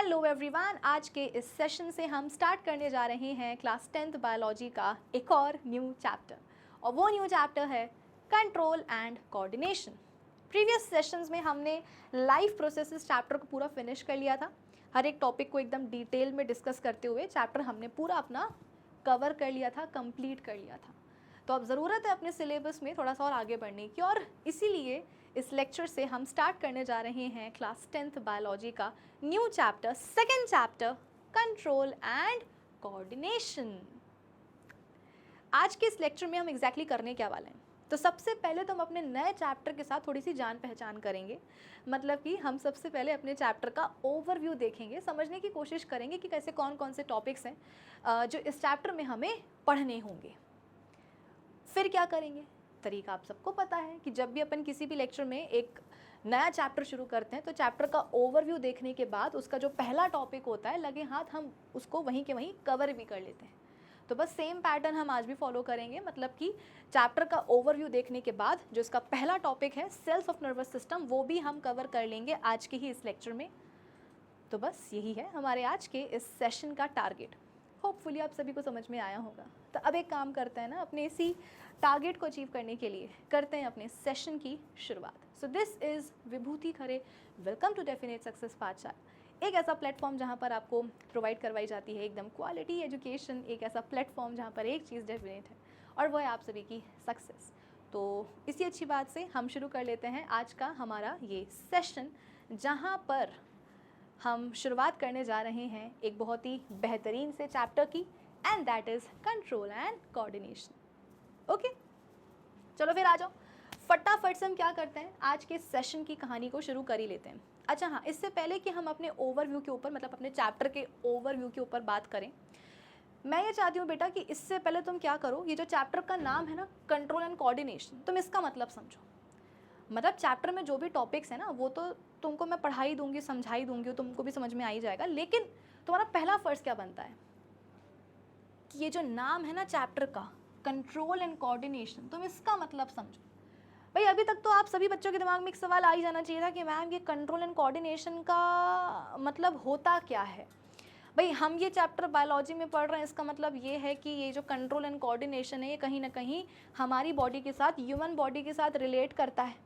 Hello everyone, आज के इस सेशन से हम स्टार्ट करने जा रहे हैं क्लास 10th बायोलॉजी का एक और न्यू चैप्टर और वो न्यू चैप्टर है control and coordination. Previous sessions में हमने लाइफ प्रोसेसेस चैप्टर को पूरा फिनिश कर लिया था। हर एक टॉपिक को एकदम डिटेल में डिस्कस करते हुए चैप्टर हमने पूरा अपना कवर कर लिया था, कंप्लीट कर लिया था। तो अब ज़रूरत है अपने सिलेबस में थोड़ा सा और आगे बढ़ने की, और इसीलिए इस लेक्चर से हम स्टार्ट करने जा रहे हैं क्लास 10th बायोलॉजी का new chapter, second chapter, control and coordination. आज के इस लेक्चर में हम एग्जैक्टली करने क्या वाले हैं, तो सबसे पहले तो हम अपने नए चैप्टर के साथ थोड़ी सी जान पहचान करेंगे। मतलब कि हम सबसे पहले अपने चैप्टर का ओवरव्यू देखेंगे, समझने की कोशिश करेंगे कि कैसे कौन कौन से टॉपिक्स हैं जो इस चैप्टर में हमें पढ़ने होंगे। फिर क्या करेंगे, तरीका आप सबको पता है कि जब भी अपन किसी भी लेक्चर में एक नया चैप्टर शुरू करते हैं तो चैप्टर का ओवरव्यू देखने के बाद उसका जो पहला टॉपिक होता है लगे हाथ हम उसको वहीं के वहीं कवर भी कर लेते हैं। तो बस सेम पैटर्न हम आज भी फॉलो करेंगे। मतलब कि चैप्टर का ओवरव्यू देखने के बाद जो इसका पहला टॉपिक है सेल्स ऑफ नर्वस सिस्टम, वो भी हम कवर कर लेंगे आज के ही इस लेक्चर में। तो बस यही है हमारे आज के इस सेशन का टारगेट। होपफुली आप सभी को समझ में आया होगा। तो अब एक काम करते हैं ना, अपने इसी टारगेट को अचीव करने के लिए करते हैं अपने सेशन की शुरुआत। So this is Vibhuti Khare, welcome to definite success Pathshala, एक ऐसा प्लेटफॉर्म जहाँ पर आपको प्रोवाइड करवाई जाती है एकदम क्वालिटी एजुकेशन, एक ऐसा प्लेटफॉर्म जहाँ पर एक चीज़ डेफिनेट है और वह है आप सभी की सक्सेस। तो इसी अच्छी बात से हम शुरू कर लेते हैं आज का हमारा ये सेशन, जहाँ पर हम शुरुआत करने जा रहे हैं एक बहुत ही बेहतरीन से चैप्टर की, and that is control and coordination. Okay, चलो फिर आ जाओ फटाफट से हम क्या करते हैं, आज के सेशन की कहानी को शुरू कर ही लेते हैं। अच्छा हाँ, इससे पहले कि हम अपने ओवरव्यू के ऊपर, मतलब अपने चैप्टर के ओवरव्यू के ऊपर बात करें, मैं ये चाहती हूँ बेटा कि इससे पहले तुम क्या करो, ये जो चैप्टर का नाम है ना कंट्रोल एंड कोऑर्डिनेशन, तुम इसका मतलब समझो। मतलब चैप्टर में जो भी टॉपिक्स है ना वो तो तुमको मैं पढ़ा ही दूंगी, समझा ही दूंगी, तुमको भी समझ में आ ही जाएगा। लेकिन तुम्हारा पहला फर्ज क्या बनता है कि ये जो नाम है ना चैप्टर का कंट्रोल एंड कोऑर्डिनेशन, तुम इसका मतलब समझो। भाई अभी तक तो आप सभी बच्चों के दिमाग में एक सवाल आ ही जाना चाहिए था कि मैम ये कंट्रोल एंड कोऑर्डिनेशन का मतलब होता क्या है। भाई हम ये चैप्टर बायोलॉजी में पढ़ रहे हैं, इसका मतलब ये है कि ये जो कंट्रोल एंड कोऑर्डिनेशन है ये कहीं ना कहीं हमारी बॉडी के साथ, ह्यूमन बॉडी के साथ रिलेट करता है।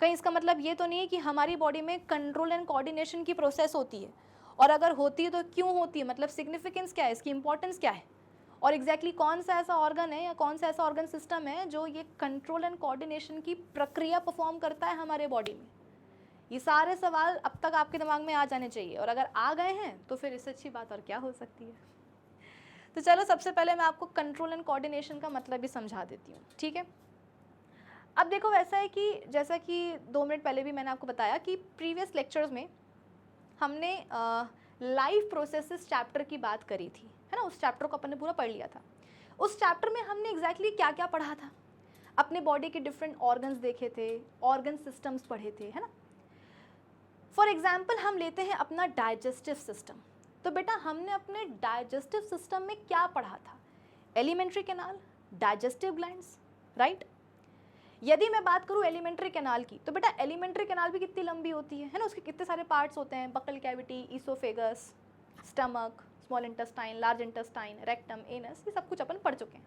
कहीं इसका मतलब ये तो नहीं है कि हमारी बॉडी में कंट्रोल एंड कोऑर्डिनेशन की प्रोसेस होती है, और अगर होती है तो क्यों होती है, मतलब सिग्निफिकेंस क्या है, इसकी इंपॉर्टेंस क्या है, और एग्जैक्टली कौन सा ऐसा ऑर्गन है या कौन सा ऐसा ऑर्गन सिस्टम है जो ये कंट्रोल एंड कोऑर्डिनेशन की प्रक्रिया परफॉर्म करता है हमारे बॉडी में। ये सारे सवाल अब तक आपके दिमाग में आ जाने चाहिए, और अगर आ गए हैं तो फिर इससे अच्छी बात और क्या हो सकती है। तो चलो सबसे पहले मैं आपको कंट्रोल एंड कोऑर्डिनेशन का मतलब भी समझा देती हूँ, ठीक है। अब देखो वैसा है कि जैसा कि 2 मिनट पहले भी मैंने आपको बताया कि प्रीवियस लेक्चर्स में हमने लाइफ प्रोसेसेस चैप्टर की बात करी थी, है ना। उस चैप्टर को अपन ने पूरा पढ़ लिया था। उस चैप्टर में हमने एग्जैक्टली क्या क्या पढ़ा था, अपने बॉडी के डिफरेंट ऑर्गन्स देखे थे, ऑर्गन सिस्टम्स पढ़े थे, है ना। फॉर एग्जाम्पल हम लेते हैं अपना डाइजेस्टिव सिस्टम। तो बेटा हमने अपने डाइजेस्टिव सिस्टम में क्या पढ़ा था, alimentary canal, digestive glands, right. यदि मैं बात करूँ एलिमेंट्री कैनाल की, तो बेटा एलिमेंट्री कैनाल भी कितनी लंबी होती है ना, उसके कितने सारे पार्ट्स होते हैं, buccal cavity, oesophagus, stomach, small intestine, large intestine, rectum, anus, ये सब कुछ अपन पढ़ चुके हैं।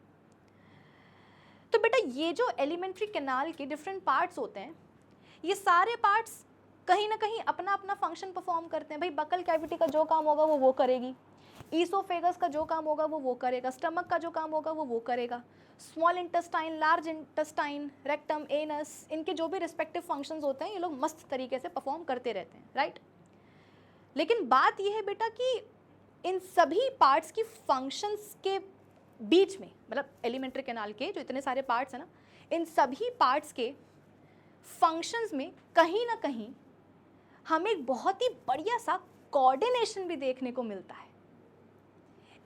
तो बेटा ये जो एलिमेंट्री कैनाल के डिफरेंट पार्ट्स होते हैं, ये सारे पार्ट्स कहीं ना कहीं अपना अपना फंक्शन परफॉर्म करते हैं। भाई बकल कैविटी का जो काम होगा वो करेगी, ईसोफेगस का जो काम होगा वो करेगा, स्टमक का जो काम होगा वो करेगा, small intestine, large intestine, rectum, anus, इनके जो भी रिस्पेक्टिव फंक्शंस होते हैं ये लोग मस्त तरीके से परफॉर्म करते रहते हैं, राइट। लेकिन बात ये है बेटा कि इन सभी पार्ट्स की फंक्शंस के बीच में, मतलब एलिमेंट्री कैनाल के जो इतने सारे पार्ट्स हैं ना, इन सभी पार्ट्स के फंक्शंस में कहीं ना कहीं हमें एक बहुत ही बढ़िया सा कोऑर्डिनेशन भी देखने को मिलता है।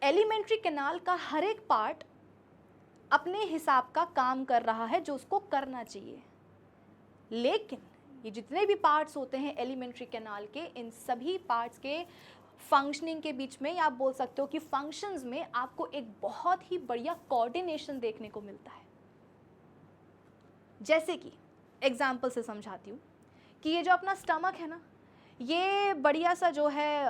एलिमेंट्री कैनाल का हर एक पार्ट अपने हिसाब का काम कर रहा है जो उसको करना चाहिए, लेकिन ये जितने भी पार्ट्स होते हैं एलिमेंट्री कैनाल के, इन सभी पार्ट्स के फंक्शनिंग के बीच में, या आप बोल सकते हो कि फंक्शंस में, आपको एक बहुत ही बढ़िया कोऑर्डिनेशन देखने को मिलता है। जैसे कि एग्जाम्पल से समझाती हूँ कि ये जो अपना स्टमक है ना, ये बढ़िया सा जो है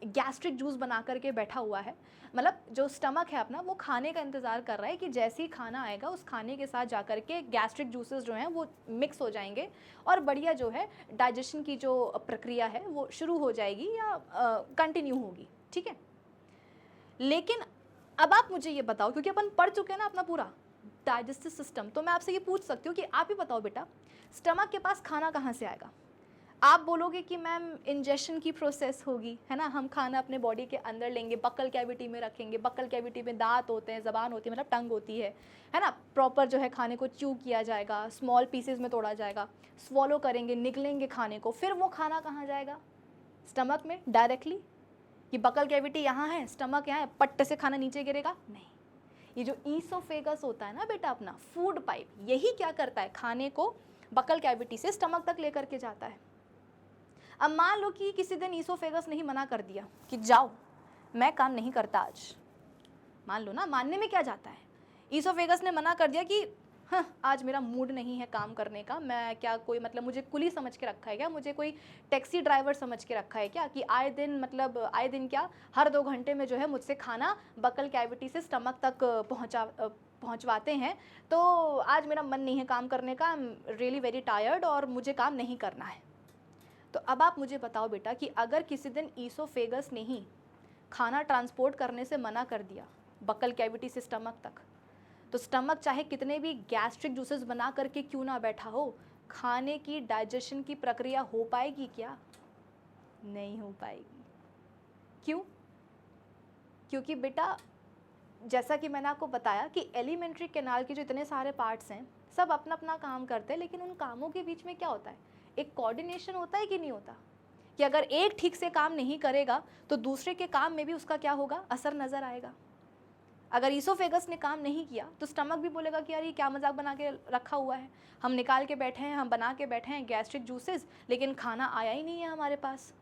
गैस्ट्रिक जूस बना करके बैठा हुआ है। मतलब जो स्टमक है अपना वो खाने का इंतज़ार कर रहा है कि जैसे ही खाना आएगा उस खाने के साथ जा कर के गैस्ट्रिक जूसेस जो हैं वो मिक्स हो जाएंगे और बढ़िया जो है डाइजेशन की जो प्रक्रिया है वो शुरू हो जाएगी या कंटिन्यू होगी, ठीक है। लेकिन अब आप मुझे ये बताओ, क्योंकि अपन पढ़ चुके हैं ना अपना पूरा डाइजेस्टिव सिस्टम, तो मैं आपसे ये पूछ सकती हूँ कि आप ही बताओ बेटा, स्टमक के पास खाना कहाँ से आएगा? आप बोलोगे कि मैम इंजेक्शन की प्रोसेस होगी, है ना, हम खाना अपने बॉडी के अंदर लेंगे, बक्कल कैविटी में रखेंगे, बक्कल कैविटी में दांत होते हैं, ज़बान होती है, मतलब टंग होती है ना, प्रॉपर जो है खाने को च्यू किया जाएगा, स्मॉल पीसेस में तोड़ा जाएगा, स्वॉलो करेंगे, निगलेंगे खाने को, फिर वो खाना कहाँ जाएगा? स्टमक में डायरेक्टली। ये बक्कल कैविटी यहाँ है, स्टमक यहाँ है, पट्ट से खाना नीचे गिरेगा? नहीं। ये जो ईसोफेगस होता है ना बेटा अपना फूड पाइप, यही क्या करता है, खाने को बक्कल कैविटी से स्टमक तक लेकर के जाता है। अब मान लो कि किसी दिन ईसोफेगस नहीं मना कर दिया कि जाओ मैं काम नहीं करता आज, मान लो ना, मानने में क्या जाता है, ईसोफेगस ने मना कर दिया कि हाँ आज मेरा मूड नहीं है काम करने का, मैं क्या कोई मतलब मुझे कुली समझ के रखा है क्या, मुझे कोई टैक्सी ड्राइवर समझ के रखा है क्या कि आए दिन मतलब आए दिन क्या हर 2 घंटे में जो है मुझसे खाना बक्कल कैविटी से स्टमक तक पहुंचवाते हैं, तो आज मेरा मन नहीं है काम करने का, I am really very tired और मुझे काम नहीं करना है। तो अब आप मुझे बताओ बेटा कि अगर किसी दिन ईसोफेगस ने ही खाना ट्रांसपोर्ट करने से मना कर दिया बक्कल कैविटी से स्टमक तक, तो स्टमक चाहे कितने भी गैस्ट्रिक जूसेस बना करके क्यों ना बैठा हो, खाने की डाइजेशन की प्रक्रिया हो पाएगी क्या? नहीं हो पाएगी। क्यों? क्योंकि बेटा जैसा कि मैंने आपको बताया कि एलिमेंट्री कैनाल के जो इतने सारे पार्ट्स हैं सब अपना अपना काम करते हैं, लेकिन उन कामों के बीच में क्या होता है, एक कोऑर्डिनेशन होता है कि नहीं होता, कि अगर एक ठीक से काम नहीं करेगा तो दूसरे के काम में भी उसका क्या होगा, असर नज़र आएगा। अगर ईसोफेगस ने काम नहीं किया तो स्टमक भी बोलेगा कि यार ये क्या मजाक बना के रखा हुआ है, हम निकाल के बैठे हैं, हम बना के बैठे हैं गैस्ट्रिक जूसेस, लेकिन खाना आया ही नहीं है हमारे पास।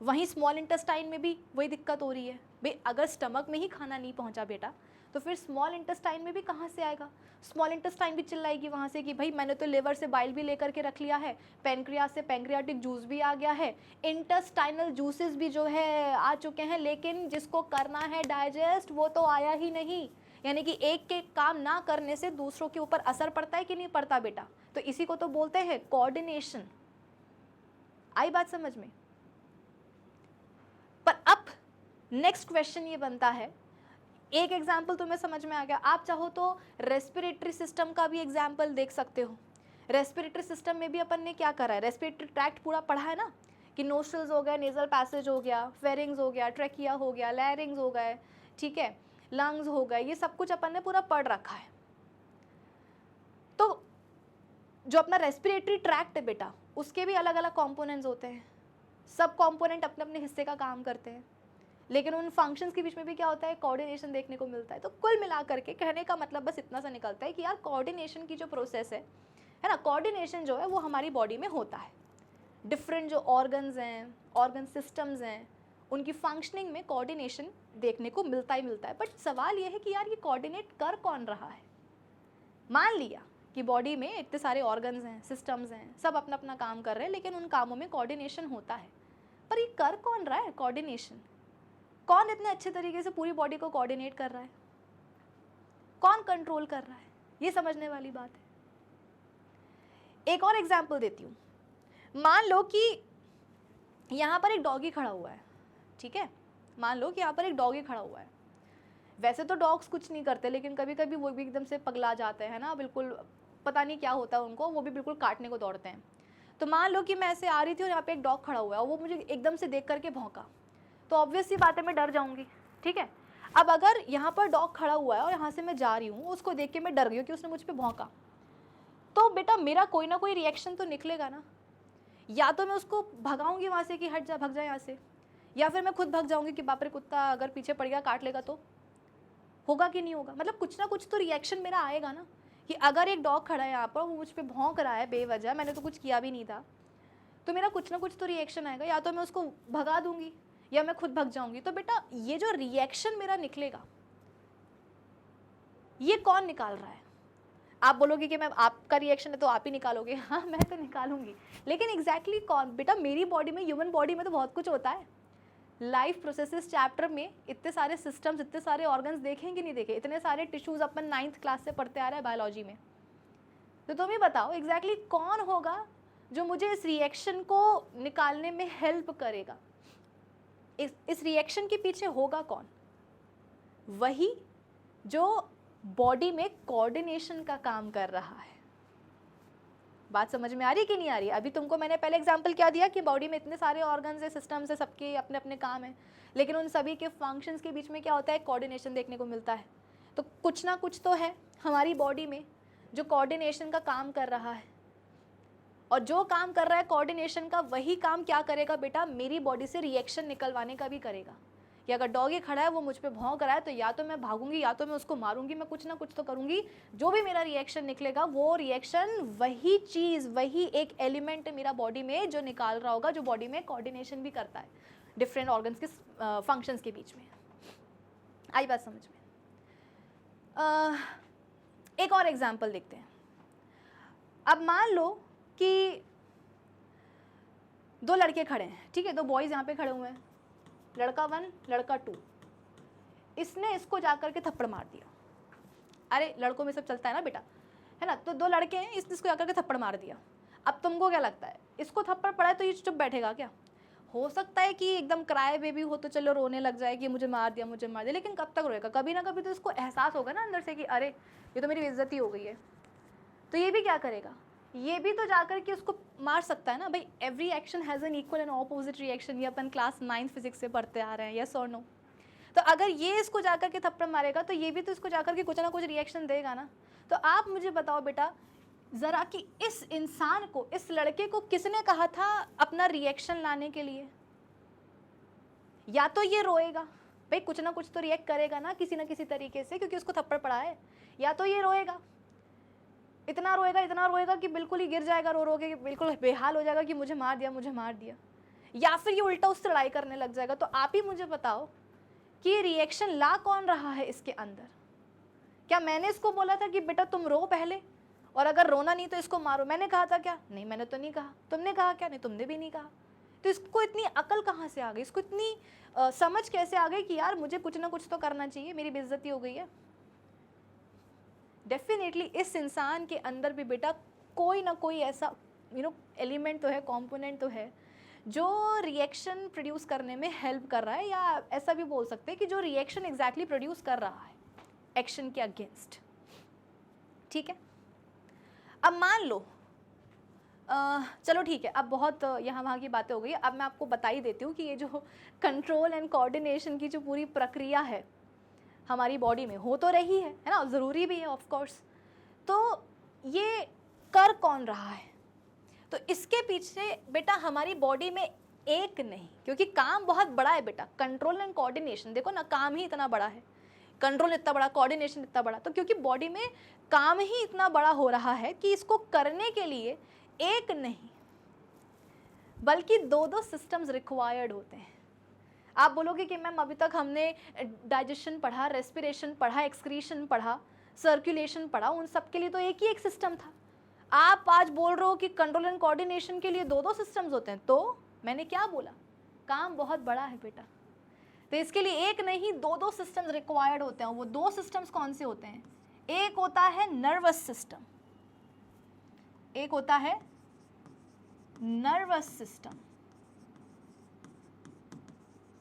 वहीं स्मॉल इंटेस्टाइन में भी वही दिक्कत हो रही है भाई, अगर स्टमक में ही खाना नहीं पहुंचा बेटा तो फिर स्मॉल इंटेस्टाइन में भी कहाँ से आएगा? स्मॉल इंटेस्टाइन भी चिल्लाएगी वहाँ से कि भाई मैंने तो लिवर से बाइल भी लेकर के रख लिया है, पेनक्रियास से पेनक्रियाटिक जूस भी आ गया है, इंटेस्टाइनल जूसेस भी जो है आ चुके हैं, लेकिन जिसको करना है डाइजेस्ट वो तो आया ही नहीं। यानी कि एक के काम ना करने से दूसरों के ऊपर असर पड़ता है कि नहीं पड़ता बेटा? तो इसी को तो बोलते हैं कोऑर्डिनेशन। आई बात समझ में? पर अब नेक्स्ट क्वेश्चन ये बनता है, एक एग्जाम्पल तुम्हें समझ में आ गया, आप चाहो तो रेस्पिरेटरी सिस्टम का भी एग्जाम्पल देख सकते हो। रेस्पिरेटरी सिस्टम में भी अपन ने क्या करा है, रेस्पिरेटरी ट्रैक्ट पूरा पढ़ा है ना, कि नोस्ट्रल्स हो गया, नेजल पैसेज हो गया, फेरिंग्स हो गया, ट्रैकिया हो गया, लैरिंग्स हो गए, ठीक है, लंग्स हो गए, ये सब कुछ अपन ने पूरा पढ़ रखा है। तो जो अपना रेस्पिरेटरी ट्रैक्ट है बेटा उसके भी अलग अलग कॉम्पोनेंट्स होते हैं, सब कॉम्पोनेंट अपने अपने हिस्से का काम करते हैं, लेकिन उन फंक्शंस के बीच में भी क्या होता है, कोऑर्डिनेशन देखने को मिलता है। तो कुल मिला करके कहने का मतलब बस इतना सा निकलता है कि यार कोऑर्डिनेशन की जो प्रोसेस है ना, कोऑर्डिनेशन जो है वो हमारी बॉडी में होता है। डिफरेंट जो ऑर्गन्स हैं, ऑर्गन सिस्टम्स हैं, उनकी फंक्शनिंग में कोऑर्डिनेशन देखने को मिलता ही मिलता है। बट सवाल ये है कि यार ये कोऑर्डिनेट कर कौन रहा है? मान लिया कि बॉडी में इतने सारे ऑर्गन्स हैं, सिस्टम्स हैं, सब अपना अपना काम कर रहे हैं, लेकिन उन कामों में कोऑर्डिनेशन होता है, पर ये कर कौन रहा है कोऑर्डिनेशन? कौन इतने अच्छे तरीके से पूरी बॉडी को कोऑर्डिनेट कर रहा है, कौन कंट्रोल कर रहा है, ये समझने वाली बात है। एक और एग्जांपल देती हूँ, मान लो कि यहाँ पर एक डॉगी खड़ा हुआ है, ठीक है, मान लो कि यहाँ पर एक डॉगी खड़ा हुआ है। वैसे तो डॉग्स कुछ नहीं करते, लेकिन कभी कभी वो भी एकदम से पगला जाते हैं ना, बिल्कुल पता नहीं क्या होता है उनको, वो भी बिल्कुल काटने को दौड़ते हैं। तो मान लो कि मैं ऐसे आ रही थी और यहाँ पे एक डॉग खड़ा हुआ है और वो मुझे एकदम से देख करके भौंका, तो ऑब्वियस सी बात है मैं डर जाऊंगी, ठीक है। अब अगर यहाँ पर डॉग खड़ा हुआ है और यहाँ से मैं जा रही हूँ, उसको देख के मैं डर गई हूँ कि उसने मुझ पर भौंका, तो बेटा मेरा कोई ना कोई रिएक्शन तो निकलेगा ना। या तो मैं उसको भगाऊंगी वहाँ से कि हट जा, भग जा यहाँ से, या फिर मैं खुद भग जाऊंगी कि बाप रे कुत्ता अगर पीछे पड़ गया काट लेगा तो होगा कि नहीं होगा। मतलब कुछ ना कुछ तो रिएक्शन मेरा आएगा ना, कि अगर एक डॉग खड़ा है यहाँ पर, वो मुझ पर भौंक रहा है बेवजह, मैंने तो कुछ किया भी नहीं था, तो मेरा कुछ ना कुछ तो रिएक्शन आएगा। या तो मैं उसको भगा दूंगी या मैं खुद भग जाऊंगी। तो बेटा ये जो रिएक्शन मेरा निकलेगा, ये कौन निकाल रहा है? आप बोलोगे कि मैम आपका रिएक्शन है तो आप ही निकालोगे, हाँ मैं तो निकालूंगी, लेकिन एग्जैक्टली कौन? बेटा मेरी बॉडी में, ह्यूमन बॉडी में तो बहुत कुछ होता है। लाइफ प्रोसेसेस चैप्टर में इतने सारे सिस्टम्स, इतने सारे ऑर्गन्स देखेंगे नहीं देखे, इतने सारे टिश्यूज अपन 9th क्लास से पढ़ते आ रहा है बायोलॉजी में। तो तुम ही बताओ एग्जैक्टली कौन होगा जो मुझे इस रिएक्शन को निकालने में हेल्प करेगा? इस रिएक्शन के पीछे होगा कौन? वही जो बॉडी में कोऑर्डिनेशन का काम कर रहा है। बात समझ में आ रही कि नहीं आ रही? अभी तुमको मैंने पहले एग्जांपल क्या दिया कि बॉडी में इतने सारे ऑर्गन्स है, सिस्टम्स है, सबके अपने अपने काम है, लेकिन उन सभी के फंक्शंस के बीच में क्या होता है? कोऑर्डिनेशन देखने को मिलता है। तो कुछ ना कुछ तो है हमारी बॉडी में जो कोऑर्डिनेशन का काम कर रहा है, और जो काम कर रहा है कोऑर्डिनेशन का, वही काम क्या करेगा बेटा? मेरी बॉडी से रिएक्शन निकलवाने का भी करेगा। कि अगर डॉग ये खड़ा है, वो मुझ पे भौंक रहा है, तो या तो मैं भागूंगी या तो मैं उसको मारूंगी, मैं कुछ ना कुछ तो करूंगी। जो भी मेरा रिएक्शन निकलेगा वो रिएक्शन वही चीज़, वही एक एलिमेंट मेरा बॉडी में जो निकाल रहा होगा, जो बॉडी में कोऑर्डिनेशन भी करता है डिफरेंट ऑर्गन्स के फंक्शंस के बीच में। आई बात समझ में? एक और एग्जाम्पल देखते हैं। अब मान लो कि दो लड़के खड़े हैं, ठीक है, दो बॉयज़ यहाँ पे खड़े हुए हैं, लड़का 1 लड़का 2। इसने इसको जाकर के थप्पड़ मार दिया। अरे लड़कों में सब चलता है ना बेटा, है ना? तो दो लड़के हैं, इसको जाकर के थप्पड़ मार दिया। अब तुमको क्या लगता है, इसको थप्पड़ पड़ा है तो ये चुप बैठेगा क्या? हो सकता है कि एकदम क्राई बेबी हो तो चलो रोने लग जाए कि मुझे मार दिया, मुझे मार दिया, लेकिन कब तक रोएगा? कभी ना कभी तो इसको एहसास होगा ना अंदर से कि अरे ये तो मेरी बेइज्जती हो गई है। तो ये भी क्या करेगा? ये भी तो जाकर के उसको मार सकता है ना भाई। Every action has an equal and opposite reaction, ये अपन क्लास 9 फिजिक्स से पढ़ते आ रहे हैं, यस और नो? तो अगर ये इसको जाकर के थप्पड़ मारेगा तो ये भी तो इसको जाकर के कुछ ना कुछ रिएक्शन देगा ना। तो आप मुझे बताओ बेटा ज़रा कि इस इंसान को, इस लड़के को किसने कहा था अपना रिएक्शन लाने के लिए? या तो ये रोएगा भाई, कुछ ना कुछ तो रिएक्ट करेगा ना किसी ना किसी तरीके से, क्योंकि उसको थप्पड़ पड़ा है। या तो ये रोएगा, इतना रोएगा कि बिल्कुल ही गिर जाएगा रो रो के, बिल्कुल बेहाल हो जाएगा कि मुझे मार दिया, मुझे मार दिया। या फिर ये उल्टा उससे लड़ाई करने लग जाएगा। तो आप ही मुझे बताओ कि रिएक्शन ला कौन रहा है इसके अंदर? क्या मैंने इसको बोला था कि बेटा तुम रो पहले, और अगर रोना नहीं तो इसको मारो? मैंने कहा था क्या? नहीं, मैंने तो नहीं कहा। तुमने कहा क्या? नहीं, तुमने भी नहीं कहा। तो इसको इतनी अकल कहाँ से आ गई? इसको इतनी समझ कैसे आ गई कि यार मुझे कुछ ना कुछ तो करना चाहिए, मेरी बेइज्जती हो गई है? डेफिनेटली इस इंसान के अंदर भी बेटा कोई ना कोई ऐसा एलिमेंट तो है, कंपोनेंट तो है जो रिएक्शन प्रोड्यूस करने में हेल्प कर रहा है, या ऐसा भी बोल सकते हैं कि जो रिएक्शन एग्जैक्टली प्रोड्यूस कर रहा है एक्शन के अगेंस्ट। ठीक है, अब मान लो चलो ठीक है, अब बहुत यहाँ वहाँ की बातें हो गई। अब मैं आपको बता ही देती हूँ कि ये जो कंट्रोल एंड कोऑर्डिनेशन की जो पूरी प्रक्रिया है हमारी बॉडी में हो तो रही है ना, ज़रूरी भी है ऑफ कोर्स। तो ये कर कौन रहा है? तो इसके पीछे बेटा हमारी बॉडी में एक नहीं, क्योंकि काम बहुत बड़ा है बेटा। कंट्रोल एंड कोऑर्डिनेशन देखो ना, काम ही इतना बड़ा है, कंट्रोल इतना बड़ा, कोऑर्डिनेशन इतना बड़ा। तो क्योंकि बॉडी में काम ही इतना बड़ा हो रहा है कि इसको करने के लिए एक नहीं बल्कि दो सिस्टम्स रिक्वायर्ड होते हैं। आप बोलोगे कि मैम अभी तक हमने डाइजेशन पढ़ा, रेस्पिरेशन पढ़ा, एक्सक्रीशन पढ़ा, सर्कुलेशन पढ़ा, उन सब के लिए तो एक ही एक सिस्टम था। आप आज बोल रहे हो कि कंट्रोल एंड कोऑर्डिनेशन के लिए दो सिस्टम्स होते हैं। तो मैंने क्या बोला? काम बहुत बड़ा है बेटा, तो इसके लिए एक नहीं दो सिस्टम्स रिक्वायर्ड होते हैं। वो दो सिस्टम्स कौन से होते हैं? एक होता है नर्वस सिस्टम, एक होता है नर्वस सिस्टम,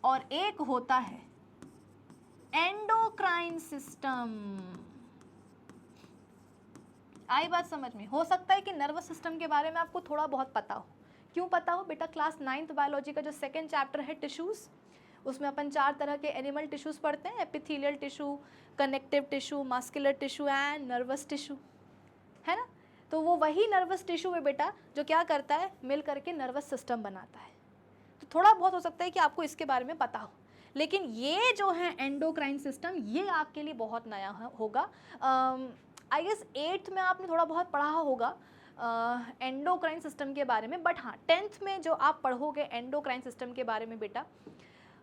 और एक होता है एंडोक्राइन सिस्टम। आई बात समझ में? हो सकता है कि नर्वस सिस्टम के बारे में आपको थोड़ा बहुत पता हो। क्यों पता हो बेटा? क्लास 9th बायोलॉजी का जो सेकेंड चैप्टर है टिश्यूज़, उसमें अपन 4 तरह के एनिमल टिश्यूज़ पढ़ते हैं, epithelial tissue, connective tissue, muscular tissue and nervous tissue, है ना? तो वो वही नर्वस टिश्यू है बेटा जो क्या करता है, मिल करके नर्वस सिस्टम बनाता है। तो थोड़ा बहुत हो सकता है कि आपको इसके बारे में पता हो, लेकिन ये जो है एंडोक्राइन सिस्टम, ये आपके लिए बहुत नया होगा। आई गेस 8th में आपने थोड़ा बहुत पढ़ा होगा एंडोक्राइन सिस्टम के बारे में, बट हाँ 10th में जो आप पढ़ोगे एंडोक्राइन सिस्टम के बारे में बेटा,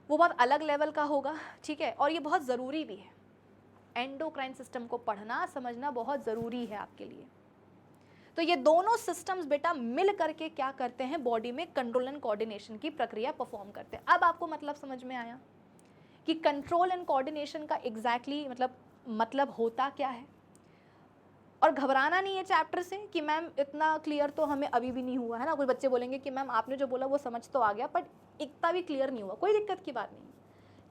वो बहुत अलग लेवल का होगा, ठीक है? और ये बहुत ज़रूरी भी है। एंडोक्राइन सिस्टम को पढ़ना समझना बहुत ज़रूरी है आपके लिए। तो ये दोनों सिस्टम्स बेटा मिल करके क्या करते हैं, बॉडी में कंट्रोल एंड कोऑर्डिनेशन की प्रक्रिया परफॉर्म करते हैं। अब आपको मतलब समझ में आया कि कंट्रोल एंड कोऑर्डिनेशन का एग्जैक्टली मतलब होता क्या है। और घबराना नहीं है चैप्टर से कि मैम इतना क्लियर तो हमें अभी भी नहीं हुआ है ना। कुछ बच्चे बोलेंगे कि मैम आपने जो बोला वो समझ तो आ गया, बट इतना भी क्लियर नहीं हुआ। कोई दिक्कत की बात नहीं।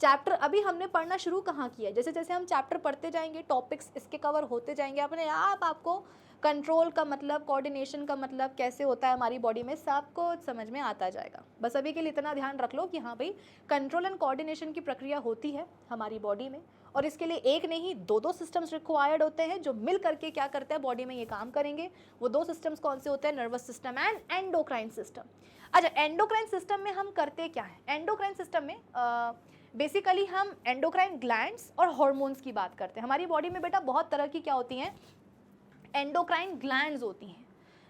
चैप्टर अभी हमने पढ़ना शुरू कहाँ किया है। जैसे जैसे हम चैप्टर पढ़ते जाएंगे, टॉपिक्स इसके कवर होते जाएंगे, अपने आप आपको कंट्रोल का मतलब, कोऑर्डिनेशन का मतलब कैसे होता है हमारी बॉडी में, सबको समझ में आता जाएगा। बस अभी के लिए इतना ध्यान रख लो कि हाँ भाई, कंट्रोल एंड कोऑर्डिनेशन की प्रक्रिया होती है हमारी बॉडी में, और इसके लिए एक नहीं दो सिस्टम्स रिक्वायर्ड होते हैं जो मिल करके क्या करते हैं, बॉडी में ये काम करेंगे। वो दो सिस्टम्स कौन से होते हैं, nervous system and endocrine system. अच्छा, एंडोक्राइन सिस्टम में हम करते क्या है, एंडोक्राइन सिस्टम में बेसिकली हम एंडोक्राइन ग्लैंड्स और हार्मोन्स की बात करते हैं। हमारी बॉडी में बेटा बहुत तरह की क्या होती हैं, एंडोक्राइन ग्लैंड्स होती हैं,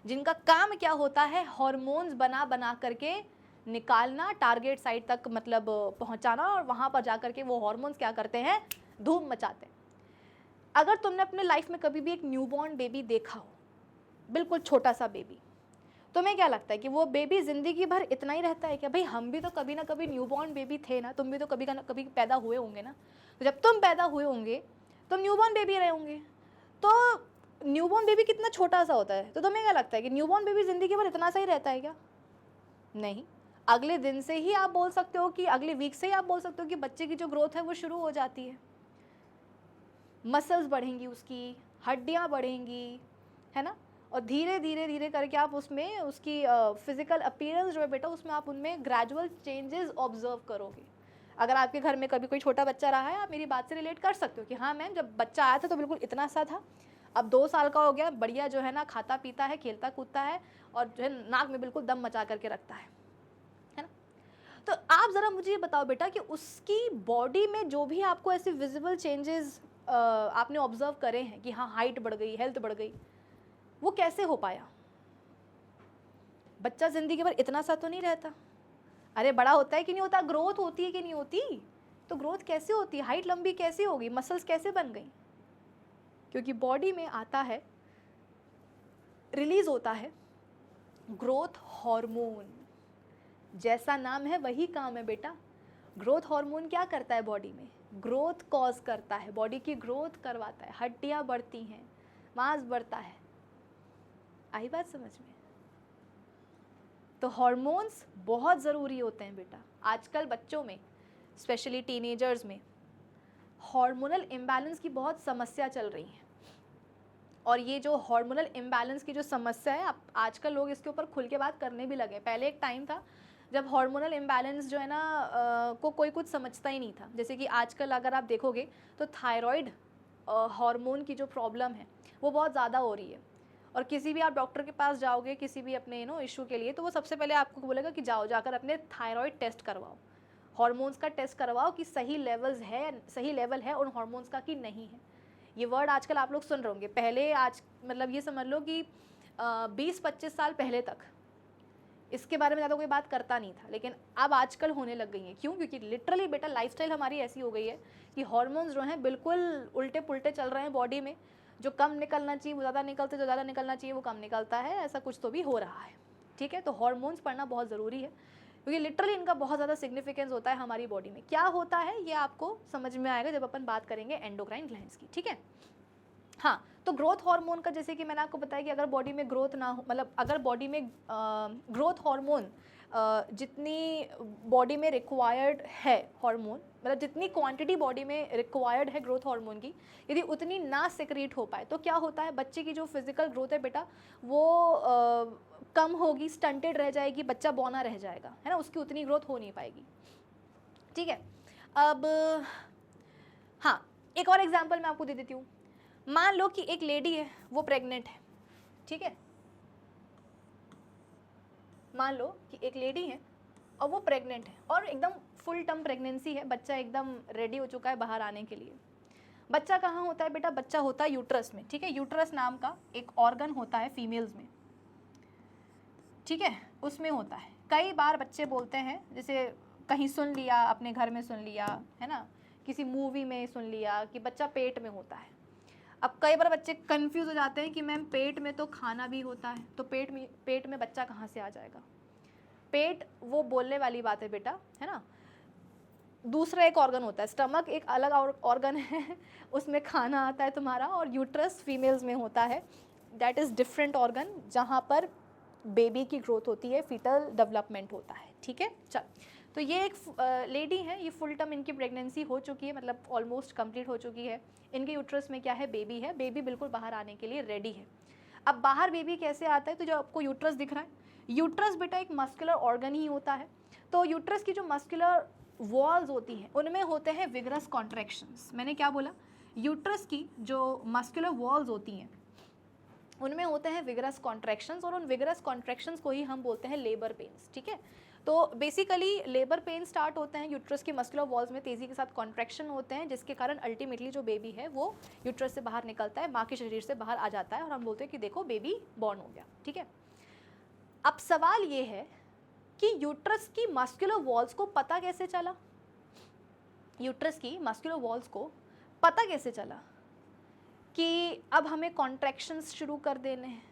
जिनका काम क्या होता है, हार्मोन्स बना करके निकालना, टारगेट साइट तक मतलब पहुंचाना, और वहां पर जाकर के वो हार्मोन्स क्या करते हैं, धूम मचाते हैं। अगर तुमने अपने लाइफ में कभी भी एक न्यूबॉर्न बेबी देखा हो, बिल्कुल छोटा सा बेबी, तुम्हें क्या लगता है कि वो बेबी जिंदगी भर इतना ही रहता है क्या? भाई हम भी तो कभी ना कभी न्यूबॉर्न बेबी थे ना, तुम भी तो कभी ना कभी पैदा हुए होंगे ना। तो जब तुम पैदा हुए होंगे तुम न्यूबॉर्न बेबी रहे होंगे। तो न्यूबॉर्न बेबी कितना छोटा सा होता है, तो तुम्हें क्या लगता है कि न्यूबॉर्न बेबी जिंदगी भर इतना सा ही रहता है क्या? नहीं, अगले दिन से ही आप बोल सकते हो कि अगले वीक से ही आप बोल सकते हो कि बच्चे की जो ग्रोथ है वो शुरू हो जाती है। मसल्स बढ़ेंगी, उसकी हड्डियां बढ़ेंगी, है ना, और धीरे धीरे धीरे करके आप उसमें उसकी फिजिकल अपीयरेंस जो है बेटा, उसमें आप उनमें ग्रेजुअल चेंजेस ऑब्जर्व करोगे। अगर आपके घर में कभी कोई छोटा बच्चा रहा है, आप मेरी बात से रिलेट कर सकते हो कि हाँ मैम, जब बच्चा आया था तो बिल्कुल इतना सा था, अब 2 साल का हो गया, बढ़िया जो है ना, खाता पीता है, खेलता कूदता है, और जो है नाक में बिल्कुल दम मचा करके रखता है ना। तो आप ज़रा मुझे ये बताओ बेटा कि उसकी बॉडी में जो भी आपको ऐसे विजिबल चेंजेस आपने ऑब्जर्व करे हैं कि हाँ हाइट बढ़ गई, हेल्थ बढ़ गई, वो कैसे हो पाया? बच्चा जिंदगी भर इतना सा तो नहीं रहता। अरे बड़ा होता है कि नहीं होता, ग्रोथ होती है कि नहीं होती? तो ग्रोथ कैसे होती है, हाइट लंबी कैसे होगी, मसल्स कैसे बन गई? क्योंकि बॉडी में आता है, रिलीज होता है ग्रोथ हार्मोन। जैसा नाम है वही काम है बेटा। ग्रोथ हार्मोन क्या करता है बॉडी में, ग्रोथ कॉज करता है, बॉडी की ग्रोथ करवाता है, हड्डियां बढ़ती हैं, मांस बढ़ता है। आई बात समझ में? तो हार्मोन्स बहुत ज़रूरी होते हैं बेटा। आजकल बच्चों में, स्पेशली टीनेजर्स में, हार्मोनल इम्बैलेंस की बहुत समस्या चल रही है। और ये जो हार्मोनल इम्बैलेंस की जो समस्या है, आजकल लोग इसके ऊपर खुल के बात करने भी लगे। पहले एक टाइम था जब हार्मोनल इम्बैलेंस जो है ना को कोई कुछ समझता ही नहीं था। जैसे कि आजकल अगर आप देखोगे तो थायराइड हार्मोन की जो प्रॉब्लम है वो बहुत ज़्यादा हो रही है। और किसी भी आप डॉक्टर के पास जाओगे किसी भी अपने इशू के लिए, तो वो सबसे पहले आपको बोलेगा कि जाकर अपने थायराइड टेस्ट करवाओ, हार्मोन्स का टेस्ट करवाओ कि सही लेवल है उन हार्मोन्स का कि नहीं है। ये वर्ड आजकल आप लोग सुन रहे होंगे। पहले आज मतलब ये समझ लो कि 20-25 साल पहले तक इसके बारे में ज़्यादा कोई बात करता नहीं था, लेकिन अब आजकल होने लग गई है। क्यों? क्योंकि लिटरली बेटा लाइफस्टाइल हमारी ऐसी हो गई है कि हार्मोन्स जो हैं बिल्कुल उल्टे पुल्टे चल रहे हैं बॉडी में। जो कम निकलना चाहिए वो ज़्यादा निकलते, जो ज़्यादा निकलना चाहिए वो कम निकलता है। ऐसा कुछ तो भी हो रहा है, ठीक है। तो हार्मोन्स पढ़ना बहुत ज़रूरी है क्योंकि लिटरली इनका बहुत ज़्यादा सिग्निफिकेंस होता है हमारी बॉडी में। क्या होता है ये आपको समझ में आएगा जब अपन बात करेंगे एंडोक्राइन ग्लैंड्स की, ठीक है। हाँ, तो ग्रोथ हार्मोन का जैसे कि मैंने आपको बताया कि अगर बॉडी में ग्रोथ ना हो, मतलब अगर बॉडी में ग्रोथ हार्मोन जितनी बॉडी में रिक्वायर्ड है हार्मोन, मतलब जितनी क्वांटिटी बॉडी में रिक्वायर्ड है ग्रोथ हार्मोन की, यदि उतनी ना सेक्रेट हो पाए तो क्या होता है, बच्चे की जो फिजिकल ग्रोथ है बेटा वो कम होगी, स्टंटेड रह जाएगी, बच्चा बौना रह जाएगा, है ना, उसकी उतनी ग्रोथ हो नहीं पाएगी, ठीक है। अब हाँ, एक और एग्जाम्पल मैं आपको दे देती हूँ। मान लो कि एक लेडी है, वो प्रेग्नेंट है, ठीक है। मान लो कि एक लेडी है और वो प्रेग्नेंट है और एकदम फुल टर्म प्रेगनेंसी है, बच्चा एकदम रेडी हो चुका है बाहर आने के लिए। बच्चा कहाँ होता है बेटा? बच्चा होता है यूट्रस में, ठीक है। यूट्रस नाम का एक ऑर्गन होता है फीमेल्स में, ठीक है, उसमें होता है। कई बार बच्चे बोलते हैं, जैसे कहीं सुन लिया, अपने घर में सुन लिया, है ना, किसी मूवी में सुन लिया कि बच्चा पेट में होता है। अब कई बार बच्चे कंफ्यूज हो जाते हैं कि मैम पेट में तो खाना भी होता है, तो पेट में बच्चा कहाँ से आ जाएगा। पेट वो बोलने वाली बात है बेटा, है ना। दूसरा एक ऑर्गन होता है, स्टमक एक अलग ऑर्गन है, उसमें खाना आता है तुम्हारा, और यूट्रस फीमेल्स में होता है, दैट इज़ डिफरेंट ऑर्गन, जहाँ पर बेबी की ग्रोथ होती है, फीटल डेवलपमेंट होता है, ठीक है। चल, तो ये एक लेडी है, ये फुल टर्म इनकी प्रेगनेंसी हो चुकी है, मतलब ऑलमोस्ट कंप्लीट हो चुकी है। इनके यूट्रस में क्या है, बेबी है, बेबी बिल्कुल बाहर आने के लिए रेडी है। अब बाहर बेबी कैसे आता है, तो जो आपको यूट्रस दिख रहा है, यूट्रस बेटा एक मस्कुलर ऑर्गन ही होता है। तो यूट्रस की जो मस्कुलर वॉल्स होती हैं उनमें होते हैं विगरस कॉन्ट्रैक्शंस। मैंने क्या बोला, यूट्रस की जो मस्कुलर वॉल्स होती हैं उनमें होते हैं विगरस कॉन्ट्रैक्शंस, और उन विगरस कॉन्ट्रैक्शंस को ही हम बोलते हैं लेबर पेन्स, ठीक है। तो बेसिकली लेबर पेन स्टार्ट होते हैं, यूट्रस के मस्कुलर वॉल्स में तेज़ी के साथ कॉन्ट्रैक्शन होते हैं, जिसके कारण अल्टीमेटली जो बेबी है वो यूट्रस से बाहर निकलता है, माँ के शरीर से बाहर आ जाता है, और हम बोलते हैं कि देखो बेबी बॉर्न हो गया, ठीक है। अब सवाल ये है कि यूट्रस की मस्कुलर वॉल्स को पता कैसे चला, यूट्रस की मस्कुलर वॉल्स को पता कैसे चला कि अब हमें कॉन्ट्रैक्शंस शुरू कर देने हैं।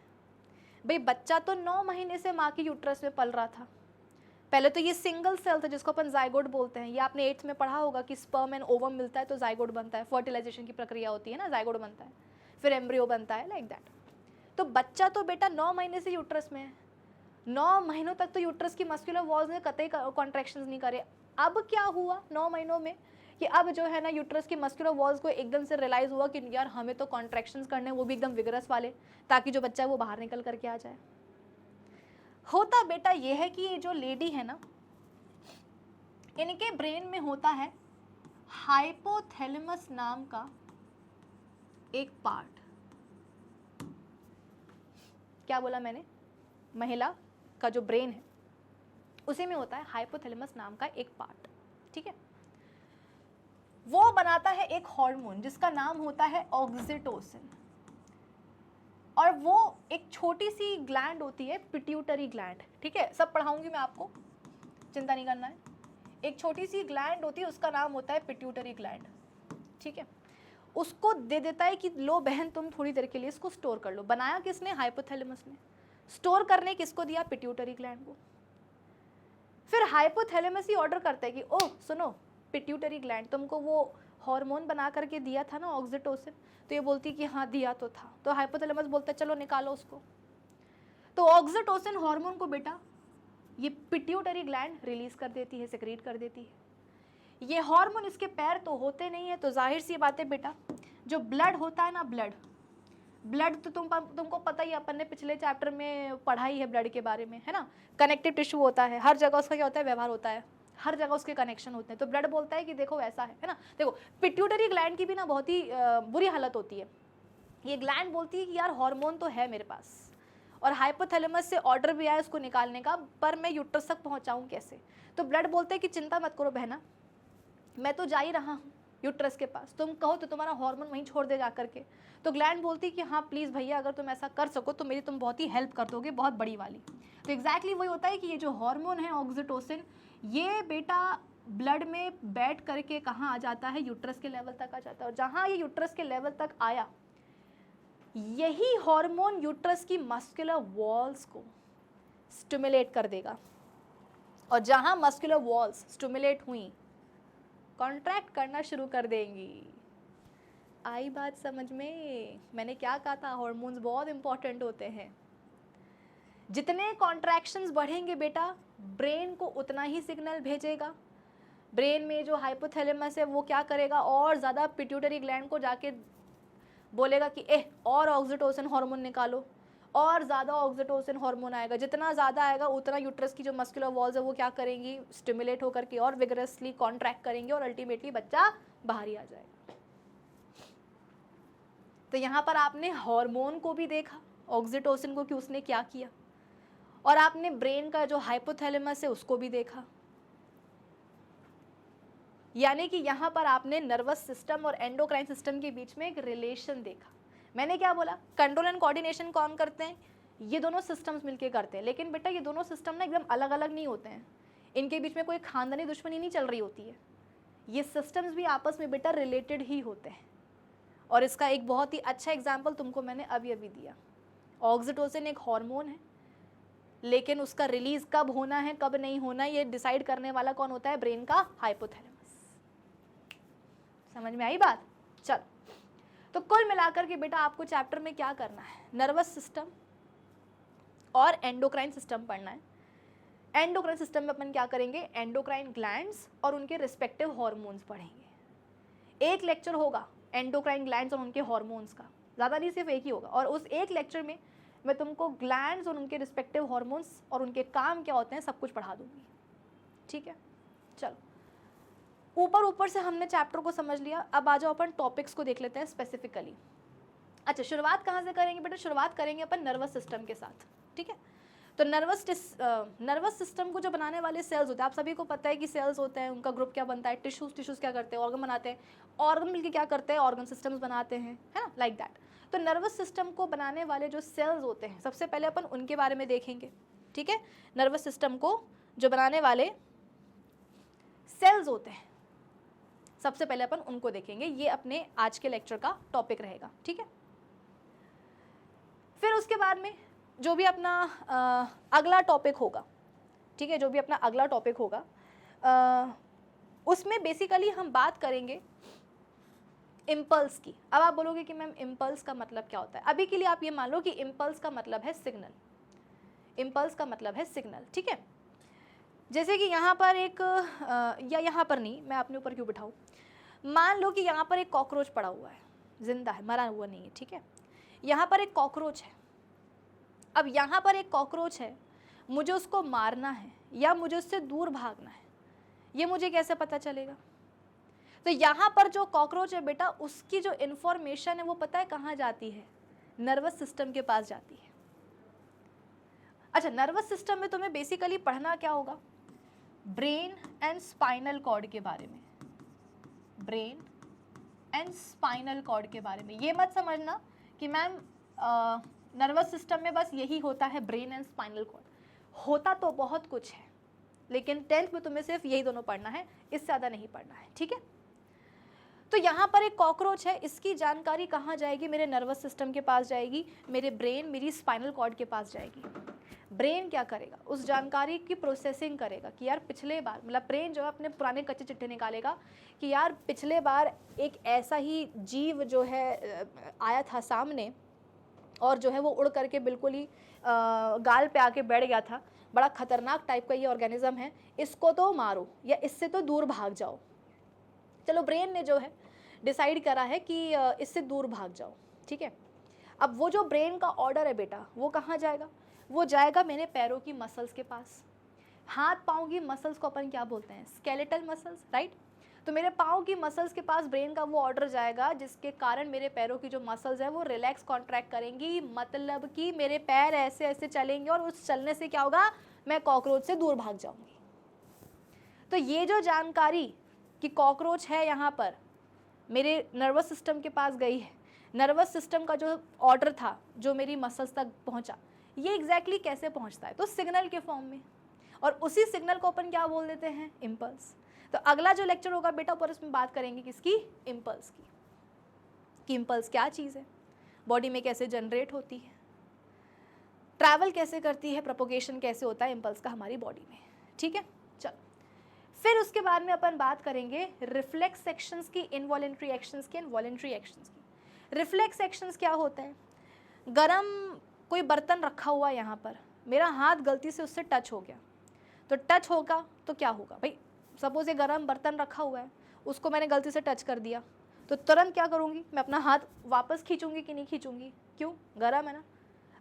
भाई बच्चा तो 9 महीने से माँ की यूट्रस में पल रहा था, पहले तो ये सिंगल सेल था जिसको अपन जाइगोट बोलते हैं, ये आपने 8th में पढ़ा होगा कि स्पर्म एंड ओवम मिलता है तो जाइगोट बनता है, फर्टिलाइजेशन की प्रक्रिया होती है ना, जाइगोट बनता है, फिर एम्ब्रियो बनता है, लाइक दैट। तो बच्चा तो बेटा 9 महीने से यूट्रस में है, 9 महीनों तक तो यूट्रस की मस्कुलर वॉल्स ने कतई कॉन्ट्रैक्शंस नहीं करे। अब क्या हुआ 9 महीनों में कि अब जो है ना यूट्रस की मस्कुलर वॉल्स को एकदम से रियलाइज़ हुआ कि यार हमें तो कॉन्ट्रैक्शंस करने, वो भी एकदम विगरस वाले, ताकि जो बच्चा है वो बाहर निकल करके आ जाए। होता बेटा ये है कि ये जो लेडी है ना, इनके ब्रेन में होता है हाइपोथैलेमस नाम का एक पार्ट। क्या बोला मैंने, महिला का जो ब्रेन है उसी में होता है हाइपोथैलेमस नाम का एक पार्ट, ठीक है। वो बनाता है एक हार्मोन जिसका नाम होता है ऑक्सीटोसिन, और वो एक छोटी सी ग्लैंड होती है, पिट्यूटरी ग्लैंड, ठीक है। सब पढ़ाऊंगी मैं आपको, चिंता नहीं करना है। एक छोटी सी ग्लैंड होती है, उसका नाम होता है पिट्यूटरी ग्लैंड, ठीक है। उसको दे देता है कि लो बहन तुम थोड़ी देर के लिए इसको स्टोर कर लो। बनाया किसने, हाइपोथैलेमस ने। स्टोर करने किसको दिया, पिट्यूटरी ग्लैंड को। फिर हाइपोथैलेमस ही ऑर्डर करता है कि ओह सुनो पिट्यूटरी ग्लैंड, तुमको वो हार्मोन बना करके दिया था ना ऑक्सीटोसिन, तो ये बोलती कि हाँ दिया तो था। तो हाइपोथैलेमस बोलता है चलो निकालो उसको। तो ऑक्सीटोसिन हार्मोन को बेटा ये पिट्यूटरी ग्लैंड रिलीज कर देती है, सेक्रेट कर देती है। ये हार्मोन इसके पैर तो होते नहीं है, तो जाहिर सी बात है बेटा, जो ब्लड होता है ना, ब्लड तो तुमको पता ही, अपन ने पिछले चैप्टर में पढ़ाई है ब्लड के बारे में, है ना। कनेक्टिव टिश्यू होता है, हर जगह उसका क्या होता है, व्यवहार होता है, हर जगह उसके कनेक्शन होते हैं। तो ब्लड बोलता है कि देखो ऐसा है ना। देखो पिट्यूटरी ग्लैंड की भी ना बहुत ही बुरी हालत होती है। ये ग्लैंड बोलती है कि यार हार्मोन तो है मेरे पास, और हाइपोथैलेमस से ऑर्डर भी आया उसको निकालने का, पर मैं यूट्रस तक पहुंचाऊं कैसे। तो ब्लड बोलते हैं कि चिंता मत करो बहना, मैं तो जा ही रहा हूँ यूट्रस के पास, तुम कहो तो तुम्हारा हार्मोन वहीं छोड़ दे जा करके। तो ग्लैंड बोलती है कि हाँ प्लीज़ भैया, अगर तुम ऐसा कर सको तो मेरी तुम बहुत ही हेल्प कर दोगे, बहुत बड़ी वाली। तो एग्जैक्टली वही होता है कि ये जो हार्मोन है ऑक्सीटोसिन, ये बेटा ब्लड में बैठ करके कहाँ आ जाता है, यूट्रस के लेवल तक आ जाता है। और जहाँ ये यूट्रस के लेवल तक आया, यही हार्मोन यूट्रस की मस्कुलर वॉल्स को स्टिमुलेट कर देगा, और जहाँ मस्कुलर वॉल्स स्टिमुलेट हुई, कॉन्ट्रैक्ट करना शुरू कर देंगी। आई बात समझ में, मैंने क्या कहा था, हार्मोन्स बहुत इंपॉर्टेंट होते हैं। जितने कॉन्ट्रैक्शंस बढ़ेंगे बेटा, ब्रेन को उतना ही सिग्नल भेजेगा। ब्रेन में जो हाइपोथैलेमस है वो क्या करेगा, और ज़्यादा पिट्यूटरी ग्लैंड को जाके बोलेगा कि और ऑक्सीटोसिन हार्मोन निकालो, और ज़्यादा ऑक्सीटोसिन हार्मोन आएगा। जितना ज़्यादा आएगा उतना यूट्रस की जो मस्कुलर वॉल्स है वो क्या करेंगी, स्टिमुलेट होकर के और विगरसली कॉन्ट्रैक्ट करेंगे, और अल्टीमेटली बच्चा बाहर ही आ जाएगा। तो यहाँ पर आपने हार्मोन को भी देखा, ऑक्सीटोसिन को, कि उसने क्या किया, और आपने ब्रेन का जो हाइपोथैलेमस है उसको भी देखा। यानी कि यहाँ पर आपने नर्वस सिस्टम और एंडोक्राइन सिस्टम के बीच में एक रिलेशन देखा। मैंने क्या बोला, कंट्रोल एंड कोऑर्डिनेशन कौन करते हैं, ये दोनों सिस्टम्स मिलके करते हैं। लेकिन बेटा ये दोनों सिस्टम ना एकदम अलग अलग नहीं होते हैं, इनके बीच में कोई खानदानी दुश्मनी नहीं चल रही होती है। ये सिस्टम्स भी आपस में बेटा रिलेटेड ही होते हैं। और इसका एक बहुत ही अच्छा एग्जाम्पल तुमको मैंने अभी अभी दिया। ऑक्सीटोसिन एक हार्मोन है, लेकिन उसका रिलीज कब होना है कब नहीं होना ये डिसाइड करने वाला कौन होता है? ब्रेन का हाइपोथैलेमस। समझ में आई बात? चल, तो कुल मिलाकर के बेटा आपको चैप्टर में क्या करना है? नर्वस सिस्टम और एंडोक्राइन सिस्टम पढ़ना है। एंडोक्राइन सिस्टम में अपन क्या करेंगे? एंडोक्राइन ग्लैंड्स और उनके रिस्पेक्टिव हार्मोन्स पढ़ेंगे। एक लेक्चर होगा एंडोक्राइन ग्लैंड्स और उनके हार्मोन्स का, ज़्यादा नहीं, सिर्फ एक ही होगा। और उस एक लेक्चर में मैं तुमको ग्लैंड्स और उनके रिस्पेक्टिव हार्मोन्स और उनके काम क्या होते हैं सब कुछ पढ़ा दूंगी। ठीक है, चलो, ऊपर से हमने चैप्टर को समझ लिया। अब आ जाओ अपन टॉपिक्स को देख लेते हैं स्पेसिफिकली। अच्छा, शुरुआत कहाँ से करेंगे बेटा? शुरुआत करेंगे अपन नर्वस सिस्टम के साथ। ठीक है, तो नर्वस सिस्टम को जो बनाने वाले सेल्स होते हैं, आप सभी को पता है कि सेल्स होते हैं, उनका ग्रुप क्या बनता है? टिश्यूज क्या करते हैं? ऑर्गन बनाते हैं। ऑर्गन मिलकर क्या करते हैं? ऑर्गन सिस्टम्स बनाते हैं, है ना, लाइक दैट। तो नर्वस सिस्टम को बनाने वाले जो सेल्स होते हैं, सबसे पहले अपन उनके बारे में देखेंगे। ठीक है, नर्वस सिस्टम को जो बनाने वाले सेल्स होते हैं, सबसे पहले अपन उनको देखेंगे। ये अपने आज के लेक्चर का टॉपिक रहेगा। ठीक है, फिर उसके बाद में जो भी अपना अगला टॉपिक होगा, ठीक है, जो भी अपना अगला टॉपिक होगा उसमें बेसिकली हम बात करेंगे इम्पल्स की। अब आप बोलोगे कि मैम इम्पल्स का मतलब क्या होता है? अभी के लिए आप ये मान लो कि इम्पल्स का मतलब है सिग्नल। इम्पल्स का मतलब है सिग्नल। ठीक है, जैसे कि यहाँ पर एक या यहाँ पर नहीं, मैं अपने ऊपर क्यों बिठाऊँ, मान लो कि यहाँ पर एक कॉकरोच पड़ा हुआ है, जिंदा है, मरा हुआ नहीं है। ठीक है, यहाँ पर एक कॉकरोच है। अब यहाँ पर एक कॉकरोच है, मुझे उसको मारना है या मुझे उससे दूर भागना है, ये मुझे कैसे पता चलेगा? तो यहाँ पर जो कॉकरोच है बेटा, उसकी जो इन्फॉर्मेशन है वो पता है कहाँ जाती है? नर्वस सिस्टम के पास जाती है। अच्छा, नर्वस सिस्टम में तुम्हें बेसिकली पढ़ना क्या होगा? ब्रेन एंड स्पाइनल कॉर्ड के बारे में। ब्रेन एंड स्पाइनल कॉर्ड के बारे में। ये मत समझना कि मैम नर्वस सिस्टम में बस यही होता है, ब्रेन एंड स्पाइनल कॉर्ड। होता तो बहुत कुछ है, लेकिन 10th में तुम्हें सिर्फ यही दोनों पढ़ना है, इससे ज़्यादा नहीं पढ़ना है। ठीक है, तो यहाँ पर एक कॉकरोच है, इसकी जानकारी कहाँ जाएगी? मेरे नर्वस सिस्टम के पास जाएगी, मेरे ब्रेन, मेरी स्पाइनल कॉर्ड के पास जाएगी। ब्रेन क्या करेगा? उस जानकारी की प्रोसेसिंग करेगा कि यार पिछले बार, मतलब ब्रेन जो है अपने पुराने कच्चे चिट्ठे निकालेगा कि यार पिछले बार एक ऐसा ही जीव जो है आया था सामने, और जो है वो उड़ करके बिल्कुल ही गाल पे आके बैठ गया था, बड़ा खतरनाक टाइप का ये ऑर्गेनिज्म है, इसको तो मारो या इससे तो दूर भाग जाओ। चलो, ब्रेन ने जो है डिसाइड करा है कि इससे दूर भाग जाओ। ठीक है, अब वो जो ब्रेन का ऑर्डर है बेटा, वो कहाँ जाएगा? वो जाएगा मेरे पैरों की मसल्स के पास। हाथ पाँव की मसल्स को अपन क्या बोलते हैं? Skeletal muscles, right. तो मेरे पाँव की मसल्स के पास ब्रेन का वो ऑर्डर जाएगा, जिसके कारण मेरे पैरों की जो मसल्स है वो रिलैक्स कॉन्ट्रैक्ट करेंगी, मतलब कि मेरे पैर ऐसे ऐसे चलेंगे, और उस चलने से क्या होगा? मैं कॉकरोच से दूर भाग जाऊंगी। तो ये जो जानकारी कि कॉकरोच है यहाँ पर मेरे नर्वस सिस्टम के पास गई है, नर्वस सिस्टम का जो ऑर्डर था जो मेरी मसल्स तक पहुँचा, ये एग्जैक्टली कैसे पहुँचता है? तो सिग्नल के फॉर्म में, और उसी सिग्नल को अपन क्या बोल देते हैं? इम्पल्स। तो अगला जो लेक्चर होगा बेटा ऊपर, उसमें बात करेंगे किसकी? इम्पल्स की, कि इम्पल्स क्या चीज़ है, बॉडी में कैसे जनरेट होती है, ट्रैवल कैसे करती है, प्रोपोगेशन कैसे होता है इम्पल्स का हमारी बॉडी में। ठीक है, चलो, फिर उसके बाद में अपन बात करेंगे रिफ्लेक्स एक्शंस की, इनवॉलेंट्री एक्शंस की, इनवॉलेंट्री एक्शंस की। रिफ्लेक्स एक्शंस क्या होता है? गरम कोई बर्तन रखा हुआ है यहाँ पर, मेरा हाथ गलती से उससे टच हो गया, तो टच होगा तो क्या होगा भाई? सपोज ये गरम बर्तन रखा हुआ है, उसको मैंने गलती से टच कर दिया, तो तुरंत क्या करूँगी? मैं अपना हाथ वापस खींचूंगी कि नहीं खींचूंगी? क्यों? गरम है ना।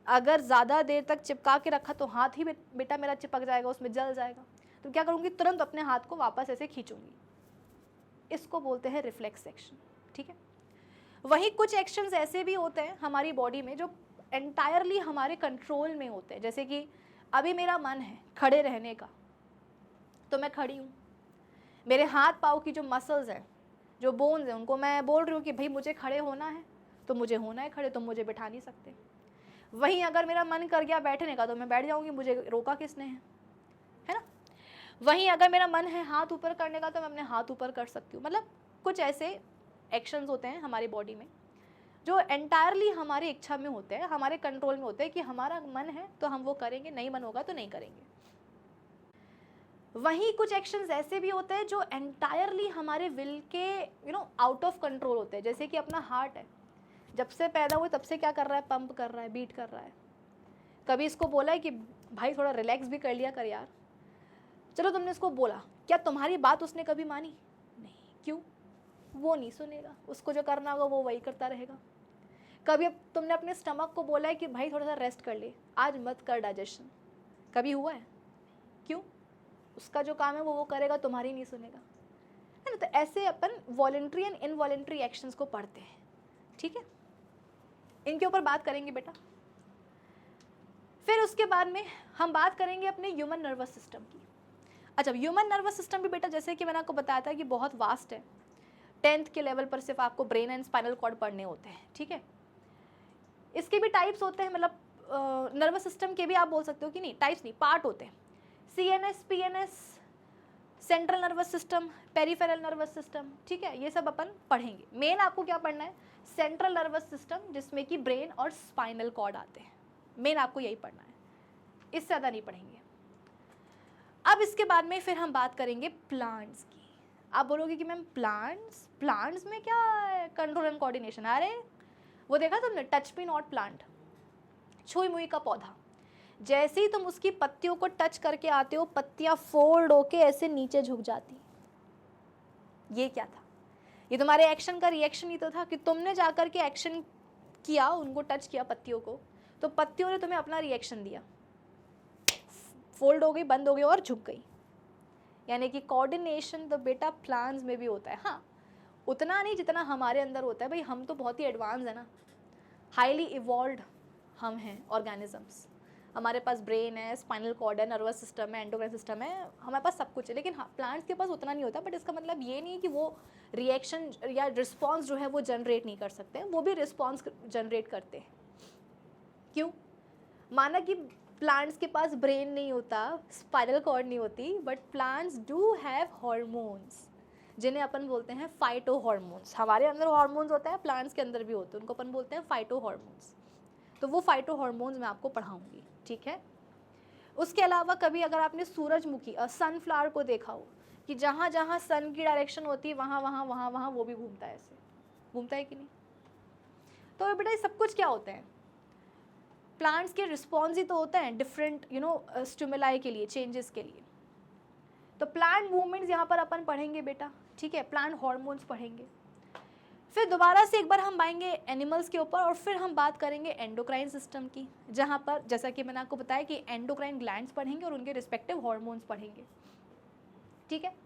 अगर ज़्यादा देर तक चिपका के रखा तो हाथ ही बेटा मेरा चिपक जाएगा, उसमें जल जाएगा। तो क्या करूँगी? तुरंत अपने हाथ को वापस ऐसे खींचूंगी। इसको बोलते हैं रिफ्लेक्स एक्शन। ठीक है, वहीं कुछ एक्शंस ऐसे भी होते हैं हमारी बॉडी में जो एंटायरली हमारे कंट्रोल में होते हैं। जैसे कि अभी मेरा मन है खड़े रहने का, तो मैं खड़ी हूँ, मेरे हाथ पाँव की जो मसल्स हैं, जो बोन्स हैं, उनको मैं बोल रही हूँ कि भाई मुझे खड़े होना है, तो मुझे होना है खड़े, तो मुझे बैठा नहीं सकते। वहीं अगर मेरा मन कर गया बैठने का, तो मैं बैठ जाऊँगी, मुझे रोका किसने है ना। वहीं अगर मेरा मन है हाथ ऊपर करने का तो मैं अपने हाथ ऊपर कर सकती हूँ। मतलब कुछ ऐसे एक्शंस होते हैं हमारी बॉडी में जो एंटायरली हमारी इच्छा में होते हैं, हमारे कंट्रोल में होते हैं कि हमारा मन है तो हम वो करेंगे, नहीं मन होगा तो नहीं करेंगे। वहीं कुछ एक्शंस ऐसे भी होते हैं जो एंटायरली हमारे विल के आउट ऑफ कंट्रोल होते हैं। जैसे कि अपना हार्ट है, जब से पैदा हुए तब से क्या कर रहा है, पंप कर रहा है, बीट कर रहा है। कभी इसको बोला है कि भाई थोड़ा रिलैक्स भी कर लिया कर यार, चलो तुमने इसको बोला, क्या तुम्हारी बात उसने कभी मानी? नहीं। क्यों? वो नहीं सुनेगा, उसको जो करना होगा वो वही करता रहेगा। कभी अब तुमने अपने स्टमक को बोला है कि भाई थोड़ा सा रेस्ट कर ले, आज मत कर डाइजेशन, कभी हुआ है? क्यों? उसका जो काम है वो करेगा, तुम्हारी नहीं सुनेगा, है ना। तो ऐसे अपन वॉलंटरी एंड इनवॉलंटरी एक्शंस को पढ़ते हैं, ठीक है। इनके ऊपर बात करेंगे बेटा। फिर उसके बाद में हम बात करेंगे अपने ह्यूमन नर्वस सिस्टम की। अच्छा, ह्यूमन नर्वस सिस्टम भी बेटा जैसे कि मैंने आपको बताया था कि बहुत वास्ट है। 10th के लेवल पर सिर्फ आपको ब्रेन एंड स्पाइनल कॉर्ड पढ़ने होते हैं, ठीक है। इसके भी टाइप्स होते हैं, मतलब नर्वस सिस्टम के भी आप बोल सकते हो कि नहीं, टाइप्स नहीं, पार्ट होते हैं। CNS, PNS, central nervous system, peripheral nervous system, ठीक है। ये सब अपन पढ़ेंगे। मेन आपको क्या पढ़ना है, सेंट्रल नर्वस सिस्टम, जिसमें कि ब्रेन और स्पाइनल कॉर्ड आते हैं। मेन आपको यही पढ़ना है, इससे ज़्यादा नहीं पढ़ेंगे। अब इसके बाद में फिर हम बात करेंगे प्लांट्स की। आप बोलोगे कि मैम प्लांट्स में क्या है कंट्रोल एंड कोऑर्डिनेशन? अरे वो देखा तुमने, टच मी नॉट प्लांट, छुई मुई का पौधा। जैसे ही तुम उसकी पत्तियों को टच करके आते हो, पत्तियां फोल्ड होके ऐसे नीचे झुक जाती। ये क्या था? ये तुम्हारे एक्शन का रिएक्शन ही तो था कि तुमने जाकर के एक्शन किया, उनको टच किया पत्तियों को, तो पत्तियों ने तुम्हें अपना रिएक्शन दिया, फोल्ड हो गई, बंद हो गई और झुक गई। यानी कि कोऑर्डिनेशन तो बेटा प्लांट्स में भी होता है। हाँ, उतना नहीं जितना हमारे अंदर होता है। भाई हम तो बहुत ही एडवांस है ना, हाईली इवॉल्व्ड हम हैं ऑर्गेनिजम्स। हमारे पास ब्रेन है, स्पाइनल कॉर्ड है, नर्वस सिस्टम है, एंडोक्राइन सिस्टम है, हमारे पास सब कुछ है। लेकिन हाँ, प्लांट्स के पास उतना नहीं होता। बट इसका मतलब ये नहीं है कि वो रिएक्शन या रिस्पॉन्स जो है वो जनरेट नहीं कर सकते हैं, वो भी रिस्पॉन्स जनरेट करते हैं। क्यों? माना कि प्लांट्स के पास ब्रेन नहीं होता, स्पाइनल कॉर्ड नहीं होती, but plants do have hormones, जिन्हें अपन बोलते हैं फाइटो हार्मोन्स। हमारे अंदर हार्मोन्स होते हैं, प्लांट्स के अंदर भी होते हैं, उनको अपन बोलते हैं फाइटो हार्मोन्स। तो वो फाइटो हार्मोन्स मैं आपको पढ़ाऊंगी, ठीक है। उसके अलावा कभी अगर आपने सूरजमुखी सनफ्लावर को देखा हो कि जहाँ जहाँ सन की डायरेक्शन होती है वहाँ वहाँ वहाँ वहाँ वो भी घूमता है, ऐसे घूमता है कि नहीं? तो बेटा ये सब कुछ क्या होते हैं? प्लांट्स के रिस्पॉन्स ही तो होते हैं डिफरेंट स्टिमुलाई के लिए, चेंजेस के लिए। तो प्लांट मूवमेंट्स यहाँ पर अपन पढ़ेंगे बेटा, ठीक है। प्लांट हार्मोन्स पढ़ेंगे। फिर दोबारा से एक बार हम आएंगे एनिमल्स के ऊपर, और फिर हम बात करेंगे एंडोक्राइन सिस्टम की, जहाँ पर जैसा कि मैंने आपको बताया कि एंडोक्राइन ग्लैंड्स पढ़ेंगे और उनके रिस्पेक्टिव हार्मोन्स पढ़ेंगे, ठीक है।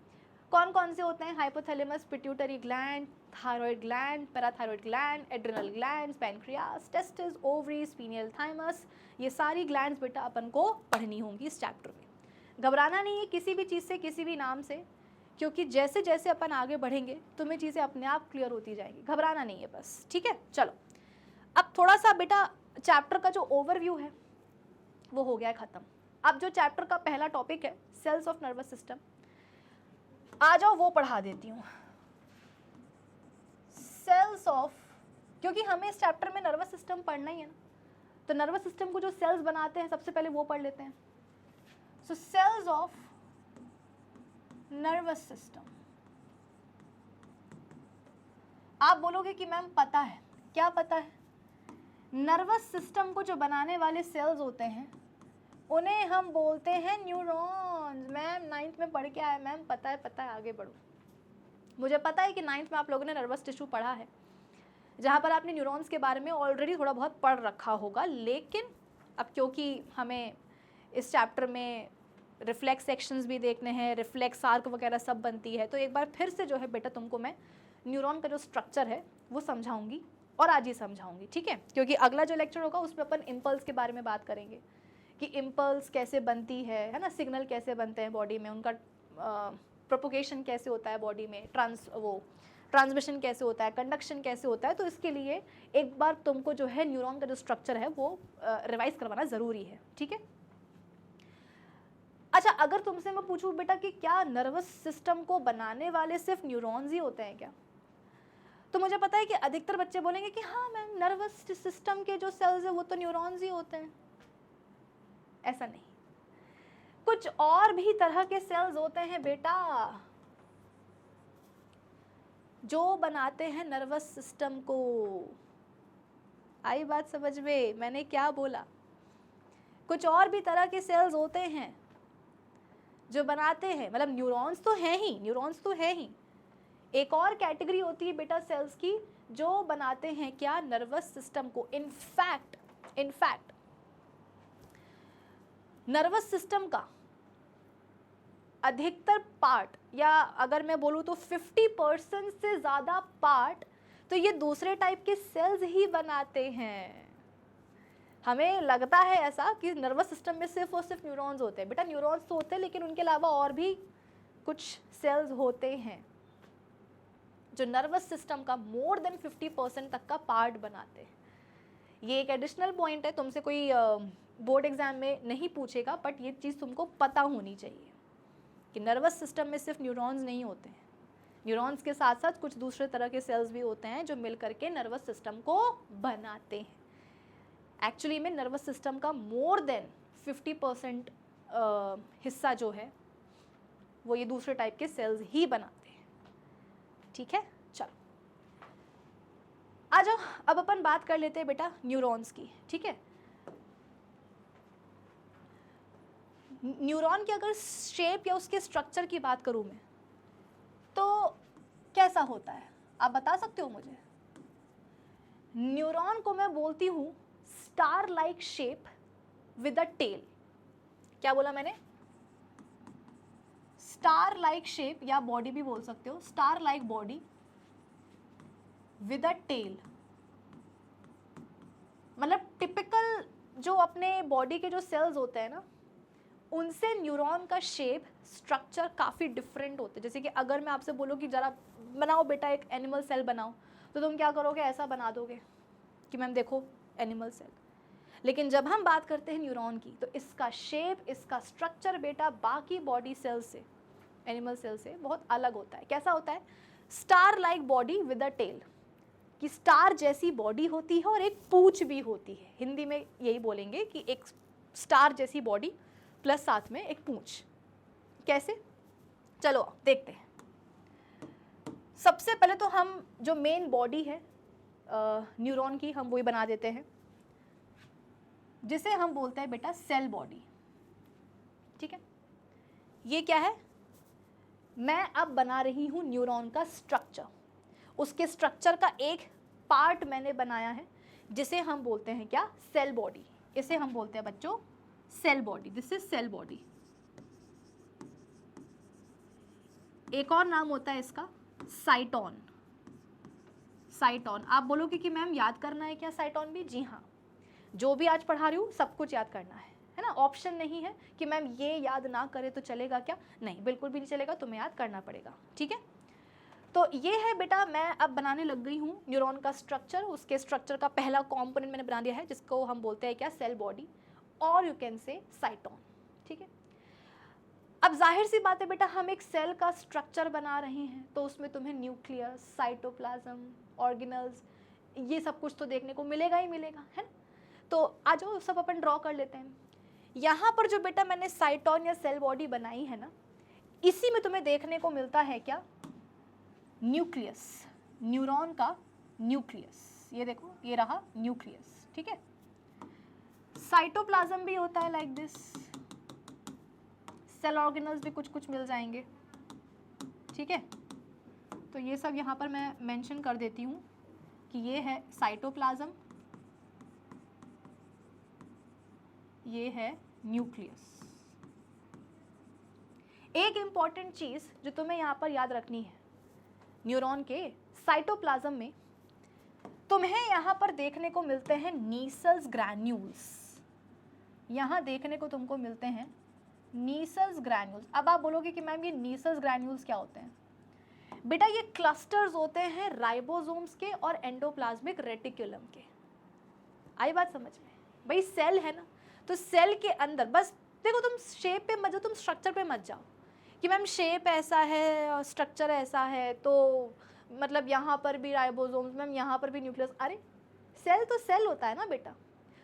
कौन कौन से होते हैं? Hypothalamus, pituitary gland, thyroid gland, parathyroid gland, adrenal glands, pancreas, testis, ovaries, pineal thymus. ये सारी ग्लैंड्स बेटा अपन को पढ़नी होंगी इस चैप्टर में। घबराना नहीं है किसी भी चीज़ से, किसी भी नाम से, क्योंकि जैसे जैसे अपन आगे बढ़ेंगे तुम्हें चीज़ें अपने आप क्लियर होती जाएंगी। घबराना नहीं है बस, ठीक है। चलो, अब थोड़ा सा बेटा चैप्टर का जो ओवरव्यू है वो हो गया है ख़त्म। अब जो चैप्टर का पहला टॉपिक है सेल्स ऑफ नर्वस सिस्टम, आ जाओ वो पढ़ा देती हूँ। सेल्स ऑफ, क्योंकि हमें इस चैप्टर में नर्वस सिस्टम पढ़ना ही है ना, तो नर्वस सिस्टम को जो सेल्स बनाते हैं सबसे पहले वो पढ़ लेते हैं। So cells of nervous system. आप बोलोगे कि मैम पता है, क्या पता है? नर्वस सिस्टम को जो बनाने वाले सेल्स होते हैं उन्हें हम बोलते हैं न्यूरॉन्स। मैम 9th में पढ़ के आया, मैम पता है, आगे बढ़ो। मुझे पता है कि 9th में आप लोगों ने नर्वस टिश्यू पढ़ा है, जहाँ पर आपने न्यूरॉन्स के बारे में ऑलरेडी थोड़ा बहुत पढ़ रखा होगा। लेकिन अब क्योंकि हमें इस चैप्टर में रिफ्लेक्स सेक्शंस भी देखने हैं, रिफ्लेक्स आर्क वगैरह सब बनती है, तो एक बार फिर से जो है बेटा तुमको मैं न्यूरॉन का जो स्ट्रक्चर है वो समझाऊंगी, और आज ही समझाऊंगी, ठीक है। क्योंकि अगला जो लेक्चर होगा उसमें अपन इम्पल्स के बारे में बात करेंगे कि इम्पल्स कैसे बनती है ना, सिग्नल कैसे बनते हैं बॉडी में, उनका प्रोपोगेशन कैसे होता है बॉडी में, ट्रांसमिशन कैसे होता है, कंडक्शन कैसे होता है। तो इसके लिए एक बार तुमको जो है न्यूरॉन का जो स्ट्रक्चर है वो रिवाइज करवाना ज़रूरी है, ठीक है। अच्छा, अगर तुमसे मैं पूछूं बेटा कि क्या नर्वस सिस्टम को बनाने वाले सिर्फ न्यूरॉन्स ही होते हैं क्या, तो मुझे पता है कि अधिकतर बच्चे बोलेंगे कि हाँ मैम, नर्वस सिस्टम के जो सेल्स है वो तो न्यूरॉन्स ही होते हैं। ऐसा नहीं, कुछ और भी तरह के सेल्स होते हैं बेटा जो बनाते हैं नर्वस सिस्टम को। आई बात समझ में, मैंने क्या बोला? कुछ और भी तरह के सेल्स होते हैं जो बनाते हैं, मतलब न्यूरॉन्स तो हैं ही, न्यूरॉन्स तो है ही, एक और कैटेगरी होती है बेटा सेल्स की जो बनाते हैं क्या, नर्वस सिस्टम को। इनफैक्ट नर्वस सिस्टम का अधिकतर पार्ट, या अगर मैं बोलूँ तो 50% से ज़्यादा पार्ट तो ये दूसरे टाइप के सेल्स ही बनाते हैं। हमें लगता है ऐसा कि नर्वस सिस्टम में सिर्फ और सिर्फ न्यूरॉन्स होते हैं। बेटा न्यूरॉन्स तो होते हैं, लेकिन उनके अलावा और भी कुछ सेल्स होते हैं जो नर्वस सिस्टम का मोर देन 50% तक का पार्ट बनाते हैं। ये एक एडिशनल पॉइंट है, तुमसे कोई बोर्ड एग्जाम में नहीं पूछेगा, बट ये चीज़ तुमको पता होनी चाहिए कि नर्वस सिस्टम में सिर्फ न्यूरॉन्स नहीं होते हैं, न्यूरॉन्स के साथ साथ कुछ दूसरे तरह के सेल्स भी होते हैं जो मिल करके नर्वस सिस्टम को बनाते हैं। एक्चुअली में नर्वस सिस्टम का मोर देन 50% हिस्सा जो है वो ये दूसरे टाइप के सेल्स ही बनाते हैं। ठीक है, चलो आ जाओ, अब अपन बात कर लेते हैं बेटा न्यूरॉन्स की। ठीक है, न्यूरॉन की अगर शेप या उसके स्ट्रक्चर की बात करूं मैं, तो कैसा होता है आप बता सकते हो मुझे? न्यूरॉन को मैं बोलती हूं star like shape with a tail. क्या बोला मैंने? स्टार लाइक शेप, या बॉडी भी बोल सकते हो, star like body with a tail. मतलब टिपिकल जो अपने बॉडी के जो सेल्स होते हैं ना, उनसे न्यूरॉन का शेप स्ट्रक्चर काफ़ी डिफरेंट होते हैं। जैसे कि अगर मैं आपसे बोलूँ कि ज़रा बनाओ बेटा एक एनिमल सेल बनाओ, तो तुम क्या करोगे? ऐसा बना दोगे कि मैम देखो एनिमल सेल। लेकिन जब हम बात करते हैं न्यूरॉन की, तो इसका शेप, इसका स्ट्रक्चर बेटा बाकी बॉडी सेल से, एनिमल सेल से बहुत अलग होता है। कैसा होता है? Star like body with a tail, कि स्टार जैसी बॉडी होती है और एक पूंछ भी होती है। हिंदी में यही बोलेंगे कि एक स्टार जैसी बॉडी प्लस साथ में एक पूंछ। कैसे? चलो देखते हैं। सबसे पहले तो हम जो मेन बॉडी है न्यूरॉन की, हम वही बना देते हैं, जिसे हम बोलते हैं बेटा सेल बॉडी। ठीक है, ये क्या है? मैं अब बना रही हूं न्यूरॉन का स्ट्रक्चर। उसके स्ट्रक्चर का एक पार्ट मैंने बनाया है जिसे हम बोलते हैं क्या? Cell body. इसे हम बोलते हैं बच्चों cell body. This is cell body. एक और नाम होता है इसका साइटोन। साइटोन। आप बोलोगे कि मैम याद करना है क्या साइटोन भी? जी हाँ, जो भी आज पढ़ा रही हूँ सब कुछ याद करना है ना। ऑप्शन नहीं है कि मैम ये याद ना करे तो चलेगा क्या? नहीं, बिल्कुल भी नहीं चलेगा, तुम्हें याद करना पड़ेगा। ठीक है, तो ये है बेटा, मैं अब बनाने लग गई हूँ न्यूरॉन का स्ट्रक्चर। उसके स्ट्रक्चर का पहला कॉम्पोनेंट मैंने बना दिया है, जिसको हम बोलते हैं क्या? सेल बॉडी, और यू कैन से साइटोन। ठीक है, अब जाहिर सी बात है बेटा, हम एक सेल का स्ट्रक्चर बना रहे हैं, तो उसमें तुम्हें न्यूक्लियस, साइटोप्लाज्म, ऑर्गेनल्स, ये सब कुछ तो देखने को मिलेगा ही मिलेगा, है ना। तो आ जाओ सब अपन ड्रॉ कर लेते हैं। यहाँ पर जो बेटा मैंने साइटोन या सेल बॉडी बनाई है ना, इसी में तुम्हें देखने को मिलता है क्या? न्यूक्लियस, न्यूरॉन का न्यूक्लियस। ये देखो, ये रहा न्यूक्लियस। ठीक है, साइटोप्लाज्म भी होता है लाइक दिस, सेल ऑर्गेनल्स भी कुछ कुछ मिल जाएंगे। ठीक है, तो ये सब यहाँ पर मैं मेंशन कर देती हूँ कि ये है साइटोप्लाज्म, ये है न्यूक्लियस। एक इंपॉर्टेंट चीज जो तुम्हें यहाँ पर याद रखनी है, न्यूरॉन के साइटोप्लाज्म में तुम्हें यहाँ पर देखने को मिलते हैं नीसल्स ग्रैन्यूल्स। यहाँ देखने को तुमको मिलते हैं नीसल्स ग्रैन्यूल्स। अब आप बोलोगे कि मैम ये नीसल्स ग्रैन्यूल्स क्या होते हैं? बेटा ये क्लस्टर्स होते हैं राइबोसोम्स के और एंडोप्लाज्मिक रेटिकुलम के। आई बात समझ में? भाई सेल है ना, तो सेल के अंदर बस देखो तुम शेप पे मत जाओ, तुम स्ट्रक्चर पे मत जाओ कि मैम शेप ऐसा है और स्ट्रक्चर ऐसा है तो मतलब यहाँ पर भी राइबोसोम्स, मैम यहाँ पर भी न्यूक्लियस। अरे सेल तो सेल होता है ना बेटा,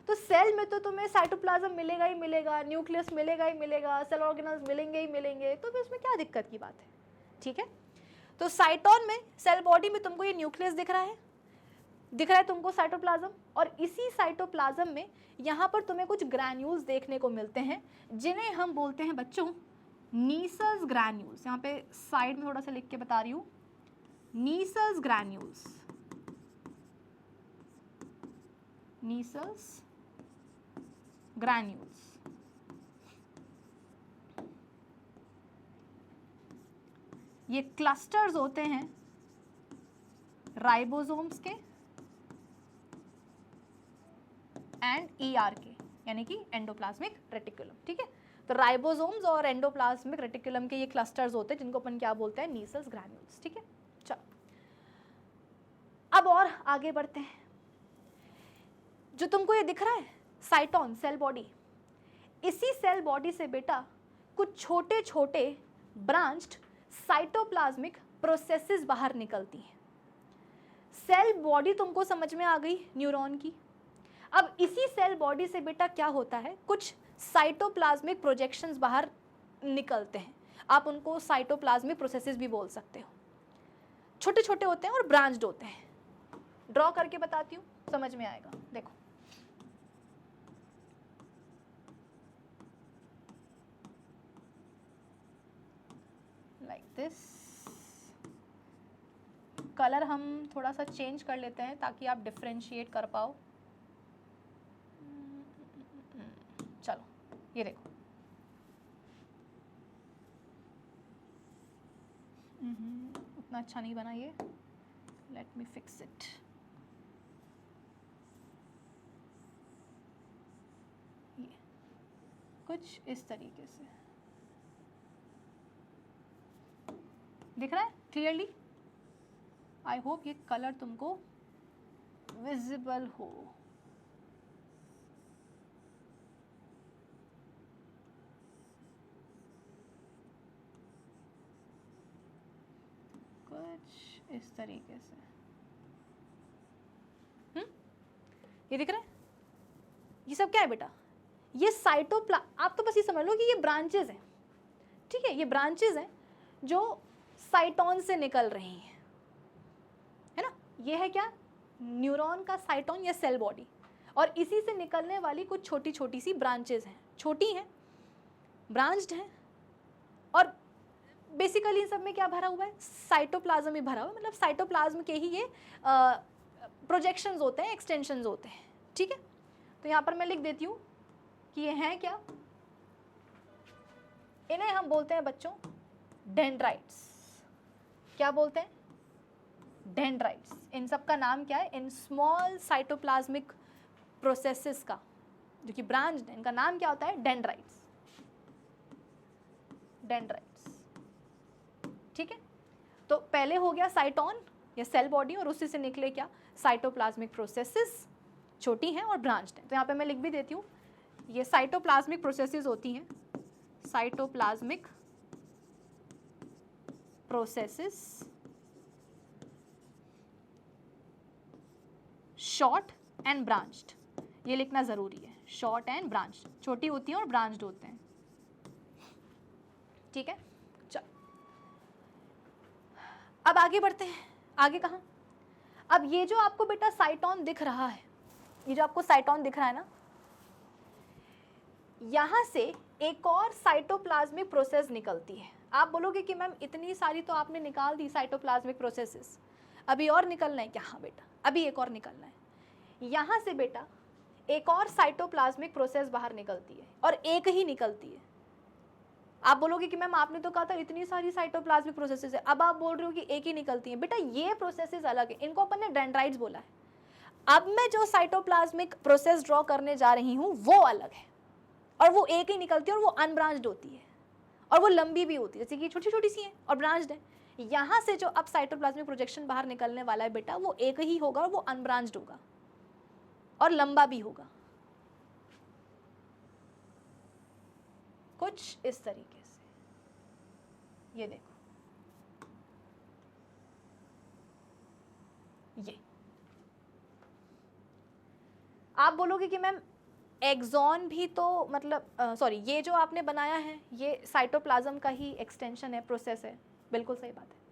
तो सेल में तो तुम्हें साइटोप्लाज्म मिलेगा ही मिलेगा, न्यूक्लियस मिलेगा ही मिलेगा, सेल ऑर्गेनल्स मिलेंगे ही मिलेंगे, तो फिर इसमें क्या दिक्कत की बात है, ठीक है। तो साइटोन में, सेल बॉडी में तुमको ये न्यूक्लियस दिख रहा है तुमको साइटोप्लाज्म, और इसी साइटोप्लाज्म में यहाँ पर तुम्हें कुछ ग्रैन्यूल्स देखने को मिलते हैं जिन्हें हम बोलते हैं बच्चों नीसल्स ग्रैन्यूल्स। यहाँ पे साइड में थोड़ा सा लिख के बता रही हूँ, नीसल्स ग्रैन्यूल्स, नीसल्स ग्रैन्यूल्स। ये क्लस्टर्स होते हैं राइबोसोम्स के एंड ईआर के, यानी कि एंडोप्लाज्मिक रेटिकुलम, ठीक है। तो राइबोसोम्स और एंडोप्लाज्मिक रेटिकुलम के ये क्लस्टर्स होते हैं जिनको अपन क्या बोलते हैं, नीसल्स ग्रैन्यूल्स, ठीक है। चलो अब और आगे बढ़ते हैं। जो तुमको ये दिख रहा है साइटोन सेल बॉडी, इसी सेल बॉडी से बेटा कुछ छोटे छोटे ब्रांच्ड साइटोप्लाज्मिक प्रोसेसेस बाहर निकलती हैं। सेल बॉडी तुमको समझ में आ गई न्यूरॉन की। अब इसी सेल बॉडी से बेटा क्या होता है, कुछ साइटोप्लाज्मिक प्रोजेक्शंस बाहर निकलते हैं, आप उनको साइटोप्लाज्मिक प्रोसेसेस भी बोल सकते हो। छोटे छोटे होते हैं और ब्रांच्ड होते हैं। ड्रॉ करके बताती हूँ, समझ में आएगा। देखो लाइक दिस, कलर हम थोड़ा सा चेंज कर लेते हैं ताकि आप डिफरेंशिएट कर पाओ। चलो ये देखो, उतना अच्छा नहीं बना ये, लेट मी फिक्स इट। ये कुछ इस तरीके से दिख रहा है क्लियरली। आई होप ये कलर तुमको विजिबल हो। कुछ इस तरीके से, ये दिख रहा है। ये सब क्या है बेटा, ये आप तो बस ये समझ लो कि ये ब्रांचेस हैं, ठीक है। ये ब्रांचेस हैं जो साइटोन से निकल रही हैं, है ना। ये है क्या, न्यूरॉन का साइटोन या सेल बॉडी, और इसी से निकलने वाली कुछ छोटी छोटी सी ब्रांचेस हैं, छोटी हैं, ब्रांच्ड हैं, और बेसिकली इन सब में क्या भरा हुआ है, साइटोप्लाज्म ही भरा हुआ है। मतलब साइटोप्लाज्म के ही ये प्रोजेक्शंस होते हैं, एक्सटेंशंस होते हैं, ठीक है। तो यहाँ पर मैं लिख देती हूँ कि ये हैं क्या, इन्हें हम बोलते हैं बच्चों डेंड्राइट्स। क्या बोलते हैं, डेंड्राइट्स। इन सब का नाम क्या है, इन स्मॉल साइटोप्लाज्मिक प्रोसेसेस का जो कि ब्रांच है, इनका नाम क्या होता है, डेंड्राइट्स, डेंड्राइट्स, ठीक है। तो पहले हो गया साइटोन या सेल बॉडी, और उसी से निकले क्या, साइटोप्लाज्मिक प्रोसेसेस, छोटी हैं और ब्रांच्ड हैं। तो यहाँ पे मैं लिख भी देती हूँ, ये साइटोप्लाज्मिक प्रोसेसेस होती हैं, cytoplasmic processes, short and branched, ये लिखना जरूरी है, शॉर्ट एंड ब्रांच्ड, छोटी होती हैं और ब्रांच्ड होते हैं, ठीक है। चलो अब आगे बढ़ते हैं। आगे कहाँ, अब ये जो आपको बेटा साइटोन दिख रहा है, ये जो आपको साइटोन दिख रहा है ना, यहां से एक और साइटोप्लाज्मिक प्रोसेस निकलती है। आप बोलोगे कि मैम इतनी सारी तो आपने निकाल दी साइटोप्लाज्मिक प्रोसेसेस, अभी और निकलना है क्या? हाँ बेटा, अभी एक और निकलना है। यहाँ से बेटा एक और साइटोप्लाज्मिक प्रोसेस बाहर निकलती है, और एक ही निकलती है। आप बोलोगे कि मैम आपने तो कहा था इतनी सारी साइटोप्लाज्मिक प्रोसेसेस है, अब आप बोल रहे हो कि एक ही निकलती है। बेटा ये प्रोसेसेस अलग है, इनको अपन ने डेंड्राइट्स बोला है। अब मैं जो साइटोप्लाज्मिक प्रोसेस ड्रॉ करने जा रही हूँ वो अलग है, और वो एक ही निकलती है, और वो अनब्रांच्ड होती है, और वो लंबी भी होती है, जैसे कि छोटी छोटी सी है और ब्रांच्ड है। यहाँ से जो अब साइटोप्लाज्मिक प्रोजेक्शन बाहर निकलने वाला है बेटा, वो एक ही होगा, और वो अनब्रांच्ड होगा और लंबा भी होगा। कुछ इस तरीके से, ये देखो, ये आप बोलोगे कि मैम एक्सॉन भी तो मतलब सॉरी, ये जो आपने बनाया है ये साइटोप्लाज्म का ही एक्सटेंशन है, प्रोसेस है, बिल्कुल सही बात है।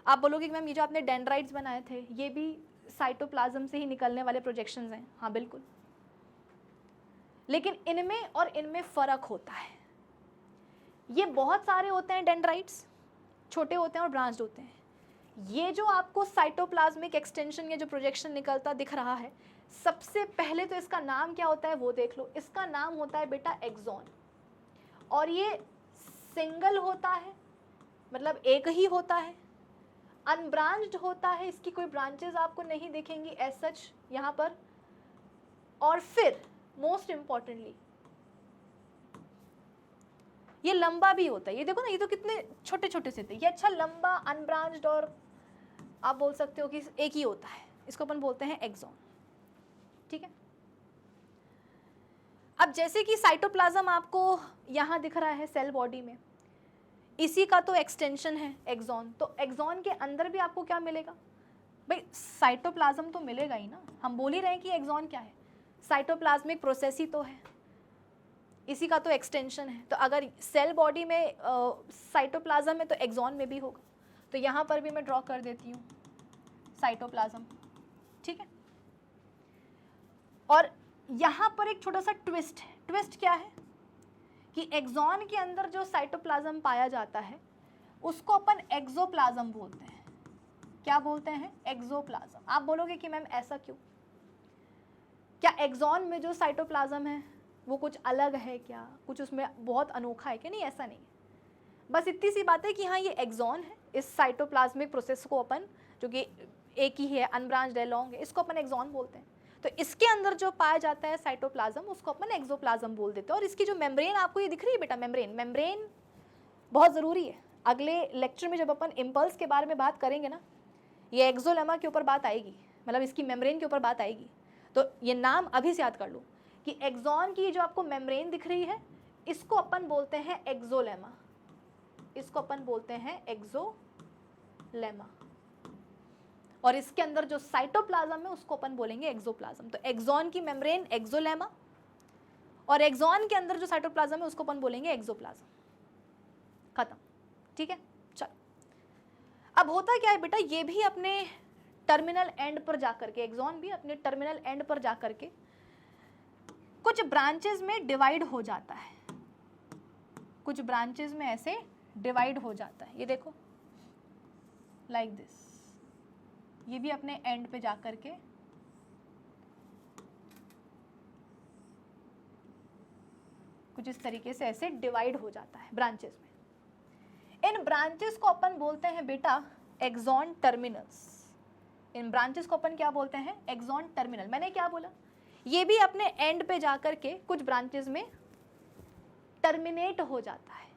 आप बोलोगे कि मैम ये जो आपने डेंड्राइट्स बनाए थे ये भी साइटोप्लाज्म से ही निकलने वाले प्रोजेक्शंस हैं, हाँ बिल्कुल, लेकिन इनमें और इनमें फ़र्क होता है। ये बहुत सारे होते हैं डेंड्राइट्स, छोटे होते हैं और ब्रांच्ड होते हैं। ये जो आपको साइटोप्लाज्मिक एक्सटेंशन या जो प्रोजेक्शन निकलता दिख रहा है, सबसे पहले तो इसका नाम क्या होता है वो देख लो। इसका नाम होता है बेटा एक्सॉन, और ये सिंगल होता है, मतलब एक ही होता है, अनब्रांच्ड होता है, इसकी कोई ब्रांचेस आपको नहीं दिखेंगी एज सच यहाँ पर। और फिर मोस्ट इंपॉर्टेंटली ये लंबा भी होता है। ये देखो ना, ये तो कितने छोटे छोटे से थे, ये अच्छा लंबा अनब्रांच्ड और आप बोल सकते हो कि एक ही होता है, इसको अपन बोलते हैं एक्सॉन। ठीक है, अब जैसे कि साइटोप्लाज्म आपको यहाँ दिख रहा है सेल बॉडी में, इसी का तो एक्सटेंशन है एक्सॉन। तो एक्सॉन के अंदर भी आपको क्या मिलेगा भाई, साइटोप्लाज्म तो मिलेगा ही ना। हम बोल ही रहे हैं कि एक्सॉन क्या है, साइटोप्लाज्मिक प्रोसेस ही तो है, इसी का तो एक्सटेंशन है। तो अगर सेल बॉडी में साइटोप्लाज्म है तो एक्सॉन में भी होगा। तो यहाँ पर भी मैं ड्रॉ कर देती हूँ साइटोप्लाज्म। ठीक है, और यहाँ पर एक छोटा सा ट्विस्ट है। ट्विस्ट क्या है कि एक्सॉन के अंदर जो साइटोप्लाज्म पाया जाता है उसको अपन एक्सोप्लाज्म बोलते हैं। क्या बोलते हैं? एक्सोप्लाज्म। आप बोलोगे कि मैम ऐसा क्यों, क्या एक्सॉन में जो साइटोप्लाज्म है वो कुछ अलग है क्या, कुछ उसमें बहुत अनोखा है क्या? नहीं, ऐसा नहीं है। बस इतनी सी बात है कि हाँ ये एक्सॉन है, इस साइटोप्लाज्मिक प्रोसेस को अपन, जो कि एक ही है, अनब्रांच्ड है, लॉन्ग है, इसको अपन एक्सॉन बोलते हैं। तो इसके अंदर जो पाया जाता है साइटोप्लाज्म उसको अपन एक्सोप्लाज्म बोल देते हैं। और इसकी जो मेम्ब्रेन आपको ये दिख रही है बेटा, मेम्ब्रेन बहुत ज़रूरी है। अगले लेक्चर में जब अपन इम्पल्स के बारे में बात करेंगे ना, ये एक्सोलेमा के ऊपर बात आएगी, मतलब इसकी मेम्ब्रेन के ऊपर बात आएगी। तो ये नाम अभी से याद कर लो कि एक्सॉन की जो आपको मेम्ब्रेन दिख रही है इसको अपन बोलते हैं एक्सोलेमा, इसको अपन बोलते हैं एक्सोलेमा। और इसके अंदर जो साइटोप्लाज्म है उसको अपन बोलेंगे एक्सोप्लाज्म। तो एक्सॉन की मेम्ब्रेन एक्सोलेमा, और एक्सॉन के अंदर जो साइटोप्लाज्म है उसको अपन बोलेंगे एक्सोप्लाज्म। खत्म। ठीक है, चलो। अब होता क्या है बेटा, ये भी अपने टर्मिनल एंड पर जाकर के, एक्सॉन भी अपने टर्मिनल एंड पर जाकर के कुछ ब्रांचेस में डिवाइड हो जाता है, कुछ ब्रांचेस में ऐसे डिवाइड हो जाता है। ये देखो लाइक दिस, ये भी अपने एंड पे जाकर के कुछ इस तरीके से ऐसे डिवाइड हो जाता है ब्रांचेस में। इन ब्रांचेस को अपन बोलते हैं बेटा एक्सॉन टर्मिनल्स। इन ब्रांचेस को अपन क्या बोलते हैं? Axon terminal. मैंने क्या बोला, ये भी अपने एंड पे जाकर के कुछ ब्रांचेस में टर्मिनेट हो जाता है।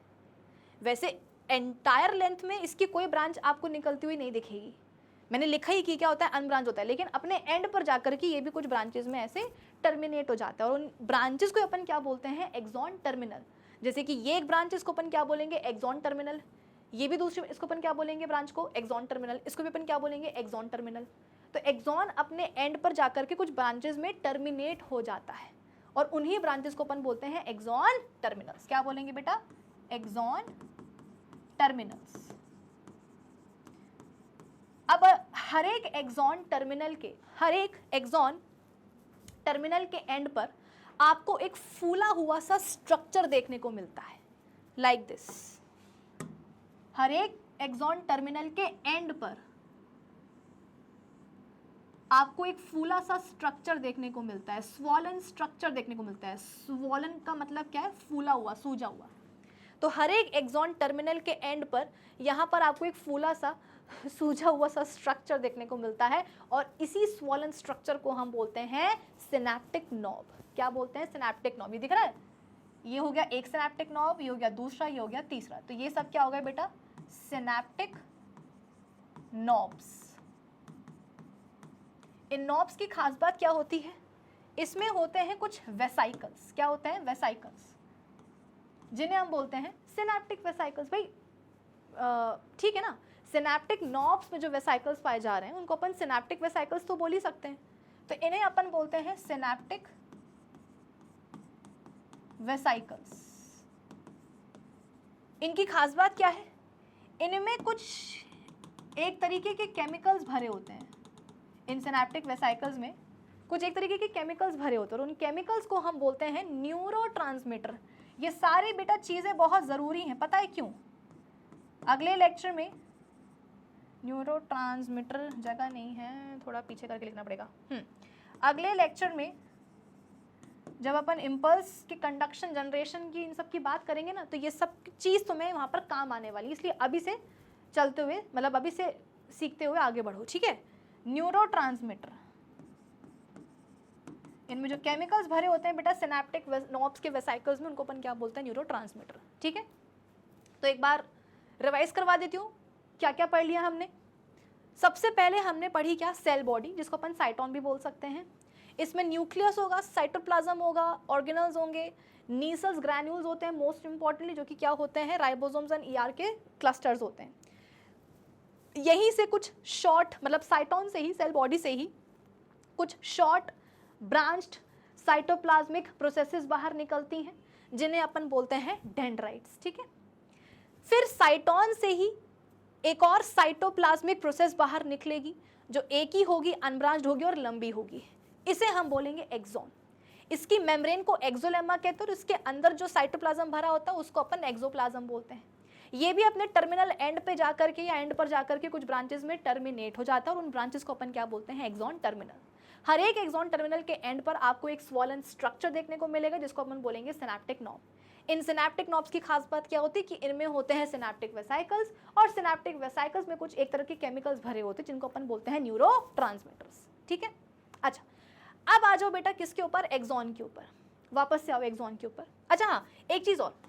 वैसे एंटायर लेंथ में इसकी कोई ब्रांच आपको निकलती हुई नहीं दिखेगी, मैंने लिखा ही कि क्या होता है, अनब्रांच होता है, लेकिन अपने एंड पर जाकर के ये भी कुछ ब्रांचेस में ऐसे टर्मिनेट हो जाता है। और उन ब्रांचेस को अपन क्या बोलते हैं? Axon terminal. जैसे कि ये एक ब्रांच, इसको अपन क्या बोलेंगे? Axon terminal. ये भी दूसरी, इसको अपन क्या बोलेंगे? ब्रांच को एक्सॉन टर्मिनल। इसको भी अपन क्या बोलेंगे? Axon terminal. तो एक्सॉन अपने एंड पर जाकर के कुछ ब्रांचेस में टर्मिनेट हो जाता है, और उन्हीं ब्रांचेस को अपन बोलते हैं एक्सॉन टर्मिनल्स। क्या बोलेंगे बेटा? Axon terminals. अब हर एक एक्सॉन टर्मिनल के, हर एक एक्सॉन टर्मिनल के एंड पर आपको एक फूला हुआ सा स्ट्रक्चर देखने को मिलता है, लाइक दिस। हर एक एक्सॉन टर्मिनल के एंड पर आपको एक फूला सा स्ट्रक्चर देखने को मिलता है, स्वॉलन स्ट्रक्चर देखने को मिलता है। स्वॉलन का मतलब क्या है? फूला हुआ, सूजा हुआ। तो हर एक एक्सॉन टर्मिनल के एंड पर यहाँ पर आपको एक फूला सा, सूजा हुआ सा स्ट्रक्चर देखने को मिलता है, और इसी स्वॉलन स्ट्रक्चर को हम बोलते हैं सिनैप्टिक नॉब। क्या बोलते हैं? Synaptic knob. ये दिख रहा है, ये हो गया एक सिनैप्टिक नॉब, ये हो गया दूसरा, ये हो गया तीसरा। तो ये सब क्या हो गया बेटा? Synaptic knobs. इन नॉब्स की खास बात क्या होती है? इसमें होते हैं कुछ वेसाइकल्स। क्या होते हैं? वेसाइकल्स। जिन्हें हम बोलते हैं सिनेप्टिक वेसाइकल्स। भाई ठीक है ना, सिनेप्टिक नॉब्स में जो वेसाइकल्स पाए जा रहे हैं उनको अपन सिनेप्टिक वेसाइकल्स तो बोल ही सकते हैं, तो इन्हें अपन बोलते हैं सिनेप्टिक वेसाइकल्स। इनकी खास बात क्या है, इनमें कुछ एक तरीके के केमिकल्स भरे होते हैं। इन सिनेप्टिक वेसाइकल्स में कुछ एक तरीके के केमिकल्स भरे होते हैं और उन केमिकल्स को हम बोलते हैं न्यूरोट्रांसमीटर। ये सारी बेटा चीज़ें बहुत ज़रूरी हैं, पता है क्यों? अगले लेक्चर में न्यूरोट्रांसमीटर जगह नहीं है, थोड़ा पीछे करके लिखना पड़ेगा। अगले लेक्चर में जब अपन इम्पल्स के कंडक्शन जनरेशन की इन सब की बात करेंगे ना, तो ये सब चीज़ तुम्हें वहाँ पर काम आने वाली है, इसलिए अभी से चलते हुए मतलब अभी से सीखते हुए आगे बढ़ो, ठीक है। न्यूरोट्रांसमीटर, इनमें जो केमिकल्स भरे होते हैं बेटा सिनेप्टिक नॉब्स के वेसाइकल्स में, उनको अपन क्या बोलते हैं? न्यूरोट्रांसमीटर, ठीक है। तो एक बार रिवाइज करवा देती हूँ क्या क्या पढ़ लिया हमने। सबसे पहले हमने पढ़ी क्या? सेल बॉडी, जिसको अपन साइटोन भी बोल सकते हैं। इसमें न्यूक्लियस होगा, साइटोप्लाज्म होगा, ऑर्गेनल्स होंगे, नीसल्स ग्रैन्यूल्स होते हैं मोस्ट इंपॉर्टेंटली, जो कि क्या होते हैं? राइबोसोम्स एंड ईआर के क्लस्टर्स होते हैं। यहीं से कुछ शॉर्ट मतलब साइटोन से ही, सेल बॉडी से ही कुछ शॉर्ट ब्रांच्ड साइटोप्लाज्मिक प्रोसेसेस बाहर निकलती हैं, जिन्हें अपन बोलते हैं डेंड्राइट्स, ठीक है। फिर साइटोन से ही एक और साइटोप्लाज्मिक प्रोसेस बाहर निकलेगी, जो एक ही होगी, अनब्रांच्ड होगी और लंबी होगी। इसे हम बोलेंगे एक्सॉन। इसकी मेम्ब्रेन को एक्सोलेमा कहते हैं और इसके अंदर जो साइटोप्लाज्म भरा होता है उसको अपन एक्सोप्लाज्म बोलते हैं। ये भी अपने टर्मिनल एंड पे जाकर के या एंड पर जाकर के कुछ ब्रांचेस में टर्मिनेट हो जाता है और उन ब्रांचेस को अपन क्या बोलते हैं? Axon terminal. हर एक एक्सॉन टर्मिनल के एंड पर आपको एक स्वॉलन स्ट्रक्चर देखने को मिलेगा, जिसको अपन बोलेंगे सिनेप्टिक नॉब। इन सिनेप्टिक नॉब्स की खास बात क्या होती है कि इनमें होते हैं सिनेप्टिक वेसाइकल्स, और सिनेप्टिक वेसाइकल्स में कुछ एक तरह के केमिकल्स भरे होते हैं जिनको अपन बोलते हैं न्यूरोट्रांसमीटर्स, ठीक है। अच्छा, अब आ जाओ बेटा किसके ऊपर? एक्सॉन के ऊपर। वापस से आओ एक्सॉन के ऊपर। अच्छा हाँ, एक चीज और,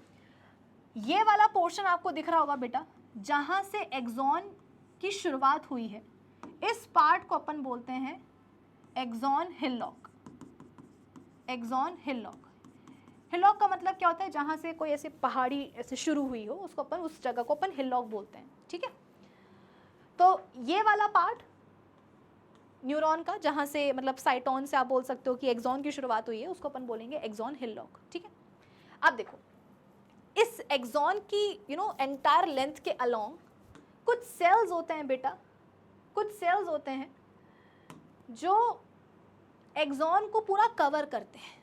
ये वाला पोर्शन आपको दिख रहा होगा बेटा, जहां से एक्सॉन की शुरुआत हुई है, इस पार्ट को अपन बोलते हैं axon hillock. Axon hillock, hillock का मतलब क्या होता है? जहां से कोई ऐसे पहाड़ी ऐसे शुरू हुई हो, उसको अपन, उस जगह को अपन हिलॉक बोलते हैं, ठीक है। तो ये वाला पार्ट न्यूरॉन का, जहां से मतलब साइटोन से आप बोल सकते हो कि एक्सॉन की शुरुआत हुई है, उसको अपन बोलेंगे एक्सॉन हिलॉक, ठीक है। अब देखो, इस एक्सॉन की एंटायर लेंथ के अलोंग कुछ सेल्स होते हैं बेटा, कुछ सेल्स होते हैं जो एक्सॉन को पूरा कवर करते हैं।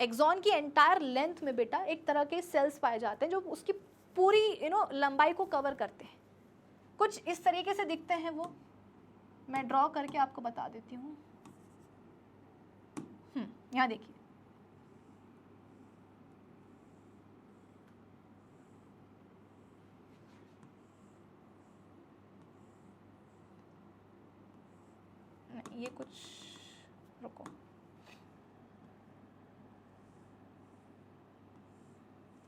एक्सॉन की एंटायर लेंथ में बेटा एक तरह के सेल्स पाए जाते हैं जो उसकी पूरी लंबाई को कवर करते हैं। कुछ इस तरीके से दिखते हैं वो, मैं ड्रॉ करके आपको बता देती हूँ। यहाँ देखिए, ये कुछ, रुको,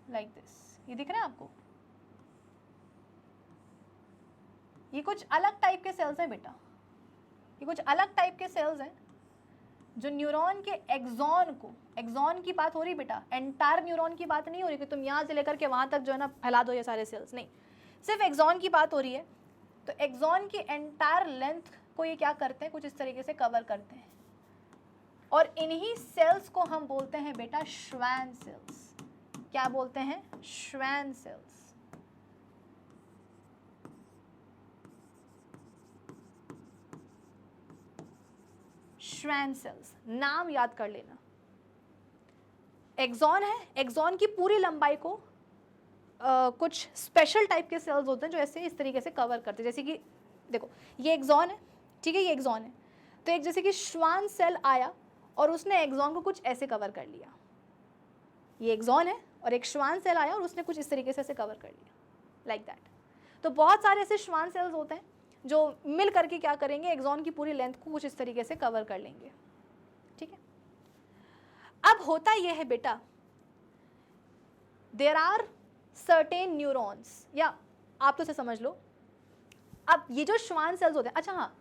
लाइक दिस, ये दिख रहा है आपको? ये कुछ अलग टाइप के सेल्स हैं बेटा, ये कुछ अलग टाइप के सेल्स हैं जो न्यूरॉन के एक्सॉन को, एक्सॉन की बात हो रही बेटा, एंटायर न्यूरॉन की बात नहीं हो रही कि तुम यहाँ से लेकर के वहाँ तक जो है ना फैला दो ये सारे सेल्स, नहीं, सिर्फ एक्सॉन की बात हो रही है। तो एक्सॉन की एंटायर लेंथ को ये क्या करते हैं? कुछ इस तरीके से कवर करते हैं, और इन्हीं सेल्स को हम बोलते हैं बेटा श्वैन सेल्स। क्या बोलते हैं? श्वैन सेल्स। श्वैन सेल्स, नाम याद कर लेना। एक्सॉन है, एक्सॉन की पूरी लंबाई को कुछ स्पेशल टाइप के सेल्स होते हैं जो ऐसे इस तरीके से कवर करते हैं। जैसे कि देखो, ये एक्सॉन है, ठीक है, ये एक्सॉन है, तो एक जैसे कि श्वान सेल आया और उसने एक्सॉन को कुछ ऐसे कवर कर लिया। ये एक्सॉन है और एक श्वान सेल आया और उसने कुछ इस तरीके से ऐसे कवर कर लिया, लाइक दैट। तो बहुत सारे ऐसे श्वान सेल्स होते हैं जो मिल करके क्या करेंगे? एक्सॉन की पूरी लेंथ को कुछ इस तरीके से कवर कर लेंगे, ठीक है। अब होता यह है बेटा, देयर आर सर्टेन न्यूरॉन्स, या आप तो से समझ लो। अब ये जो श्वान सेल्स होते हैं, अच्छा हाँ,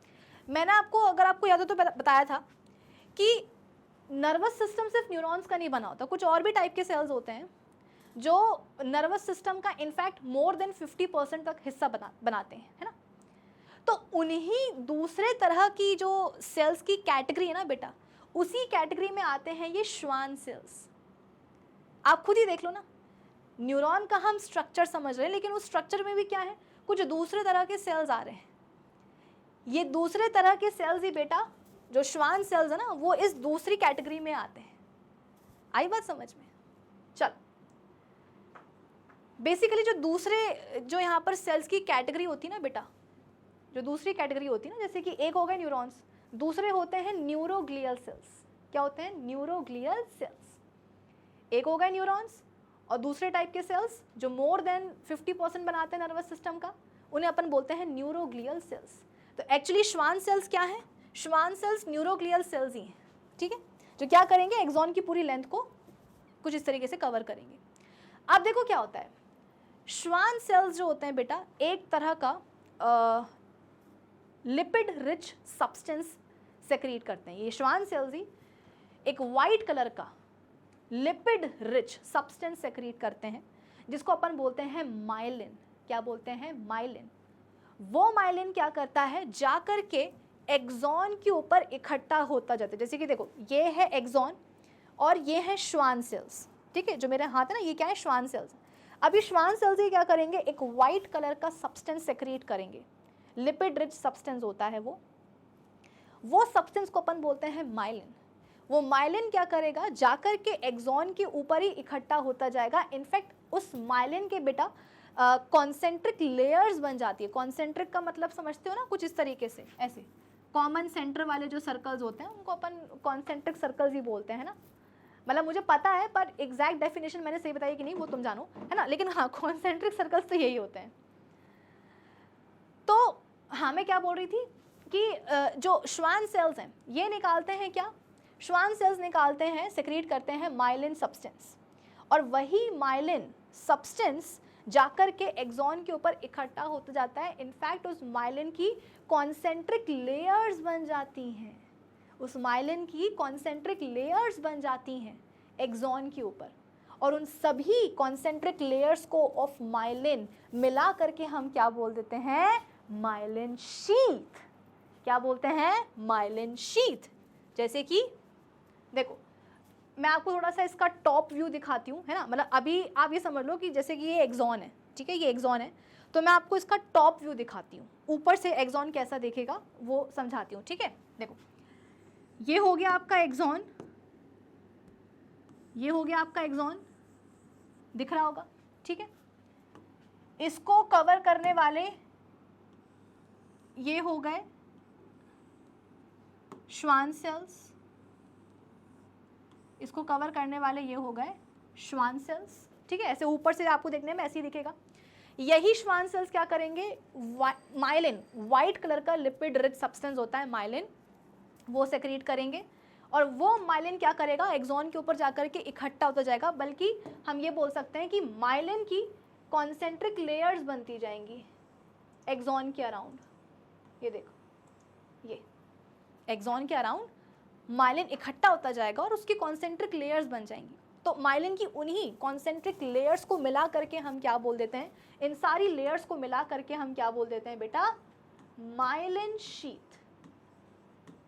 मैंने आपको, अगर आपको याद हो तो बताया था कि नर्वस सिस्टम सिर्फ न्यूरॉन्स का नहीं बना होता, कुछ और भी टाइप के सेल्स होते हैं जो नर्वस सिस्टम का इनफैक्ट मोर देन 50% तक हिस्सा बनाते हैं, है ना। तो उन्हीं दूसरे तरह की जो सेल्स की कैटेगरी है ना बेटा, उसी कैटेगरी में आते हैं ये श्वान सेल्स। आप खुद ही देख लो ना, न्यूरॉन का हम स्ट्रक्चर समझ रहे हैं, लेकिन उस स्ट्रक्चर में भी क्या है, कुछ दूसरे तरह के सेल्स आ रहे हैं। ये दूसरे तरह के सेल्स ही बेटा, जो श्वान सेल्स है ना, वो इस दूसरी कैटेगरी में आते हैं। आई बात समझ में? चल, बेसिकली जो यहाँ पर सेल्स की कैटेगरी होती है ना बेटा, जो दूसरी कैटेगरी होती है ना, जैसे कि एक हो गए न्यूरॉन्स, दूसरे होते हैं न्यूरोग्लियल सेल्स। क्या होते हैं? Neuroglial sales. एक हो गए न्यूरॉन्स, और दूसरे टाइप के सेल्स जो मोर देन 50% बनाते हैं नर्वस सिस्टम का, उन्हें अपन बोलते हैं न्यूरोग्लियल सेल्स। तो एक्चुअली श्वान सेल्स क्या है? श्वान सेल्स न्यूरोग्लियल सेल्स ही हैं, ठीक है, जो क्या करेंगे, एक्सॉन की पूरी लेंथ को कुछ इस तरीके से कवर करेंगे। अब देखो क्या होता है, श्वान सेल्स जो होते हैं बेटा, एक तरह का लिपिड रिच सब्सटेंस सेक्रीट करते हैं। ये श्वान सेल्स ही एक वाइट कलर का लिपिड रिच सब्सटेंस सेक्रीट करते हैं, जिसको अपन बोलते हैं माइलिन। क्या बोलते हैं? माइलिन। वो माइलिन क्या करता है, जाकर के एक्सॉन के ऊपर इकट्ठा होता जाता है। जैसे कि देखो, ये है एक्सॉन और ये है श्वान सेल्स, ठीक है, जो मेरे हाथ है ना, ये क्या है? Schwann cells. अभी श्वान सेल्स ही क्या करेंगे, एक वाइट कलर का सब्सटेंस सेक्रीट करेंगे, लिपिड रिच सब्सटेंस होता है वो सब्सटेंस को अपन बोलते हैं माइलिन। वो माइलिन क्या करेगा, जाकर के एक्सॉन के ऊपर ही इकट्ठा होता जाएगा। इनफैक्ट उस माइलिन के बेटा कॉन्सेंट्रिक लेयर्स बन जाती है। कॉन्सेंट्रिक का मतलब समझते हो ना, कुछ इस तरीके से, ऐसे कॉमन सेंटर वाले जो सर्कल्स होते हैं उनको अपन कॉन्सेंट्रिक सर्कल्स ही बोलते हैं ना। मतलब मुझे पता है, पर एग्जैक्ट डेफिनेशन मैंने सही बताई कि नहीं वो तुम जानो, है ना, लेकिन हाँ, कॉन्सेंट्रिक सर्कल्स तो यही होते हैं। तो हाँ, मैं क्या बोल रही थी कि जो श्वान सेल्स हैं ये निकालते हैं क्या, श्वान सेल्स निकालते हैं, सेक्रीट करते हैं माइलिन सब्सटेंस, और वही माइलिन सब्सटेंस जाकर के एक्सॉन के ऊपर इकट्ठा होता जाता है। इनफैक्ट उस माइलिन की कॉन्सेंट्रिक लेयर्स बन जाती हैं, उस माइलिन की कॉन्सेंट्रिक लेयर्स बन जाती हैं एक्सॉन के ऊपर, और उन सभी कॉन्सेंट्रिक लेयर्स को ऑफ माइलिन मिला करके हम क्या बोल देते हैं, माइलिन शीथ। क्या बोलते हैं? Myelin sheath. जैसे कि देखो, मैं आपको थोड़ा सा इसका टॉप व्यू दिखाती हूँ, है ना, मतलब अभी आप ये समझ लो कि जैसे कि ये एक्सॉन है, ठीक है, ये एक्सॉन है, तो मैं आपको इसका टॉप व्यू दिखाती हूँ, ऊपर से एक्सॉन कैसा दिखेगा वो समझाती हूँ, ठीक है। देखो, ये हो गया आपका एक्सॉन, ये हो गया आपका एक्सॉन, दिख रहा होगा, ठीक है। इसको कवर करने वाले ये हो गए श्वान सेल्स, इसको कवर करने वाले ये हो गए श्वान सेल्स, ठीक है। ऐसे ऊपर से आपको देखने में ऐसे ही दिखेगा। यही श्वान सेल्स क्या करेंगे, माइलिन, वाइट कलर का लिपिड रिच सब्सटेंस होता है माइलिन, वो सेक्रीट करेंगे, और वो माइलिन क्या करेगा, एक्सॉन के ऊपर जाकर के इकट्ठा होता जाएगा। बल्कि हम ये बोल सकते हैं कि माइलिन की कॉन्सेंट्रिक लेयर्स बनती जाएंगी एक्सॉन के अराउंड। ये देखो, ये एक्सॉन के अराउंड माइलिन इकट्ठा होता जाएगा और उसकी कॉन्सेंट्रिक लेयर्स बन जाएंगी। तो माइलिन की उन्हीं कॉन्सेंट्रिक लेयर्स को मिला करके हम क्या बोल देते हैं, इन सारी लेयर्स को मिला करके हम क्या बोल देते हैं बेटा, माइलिन शीथ।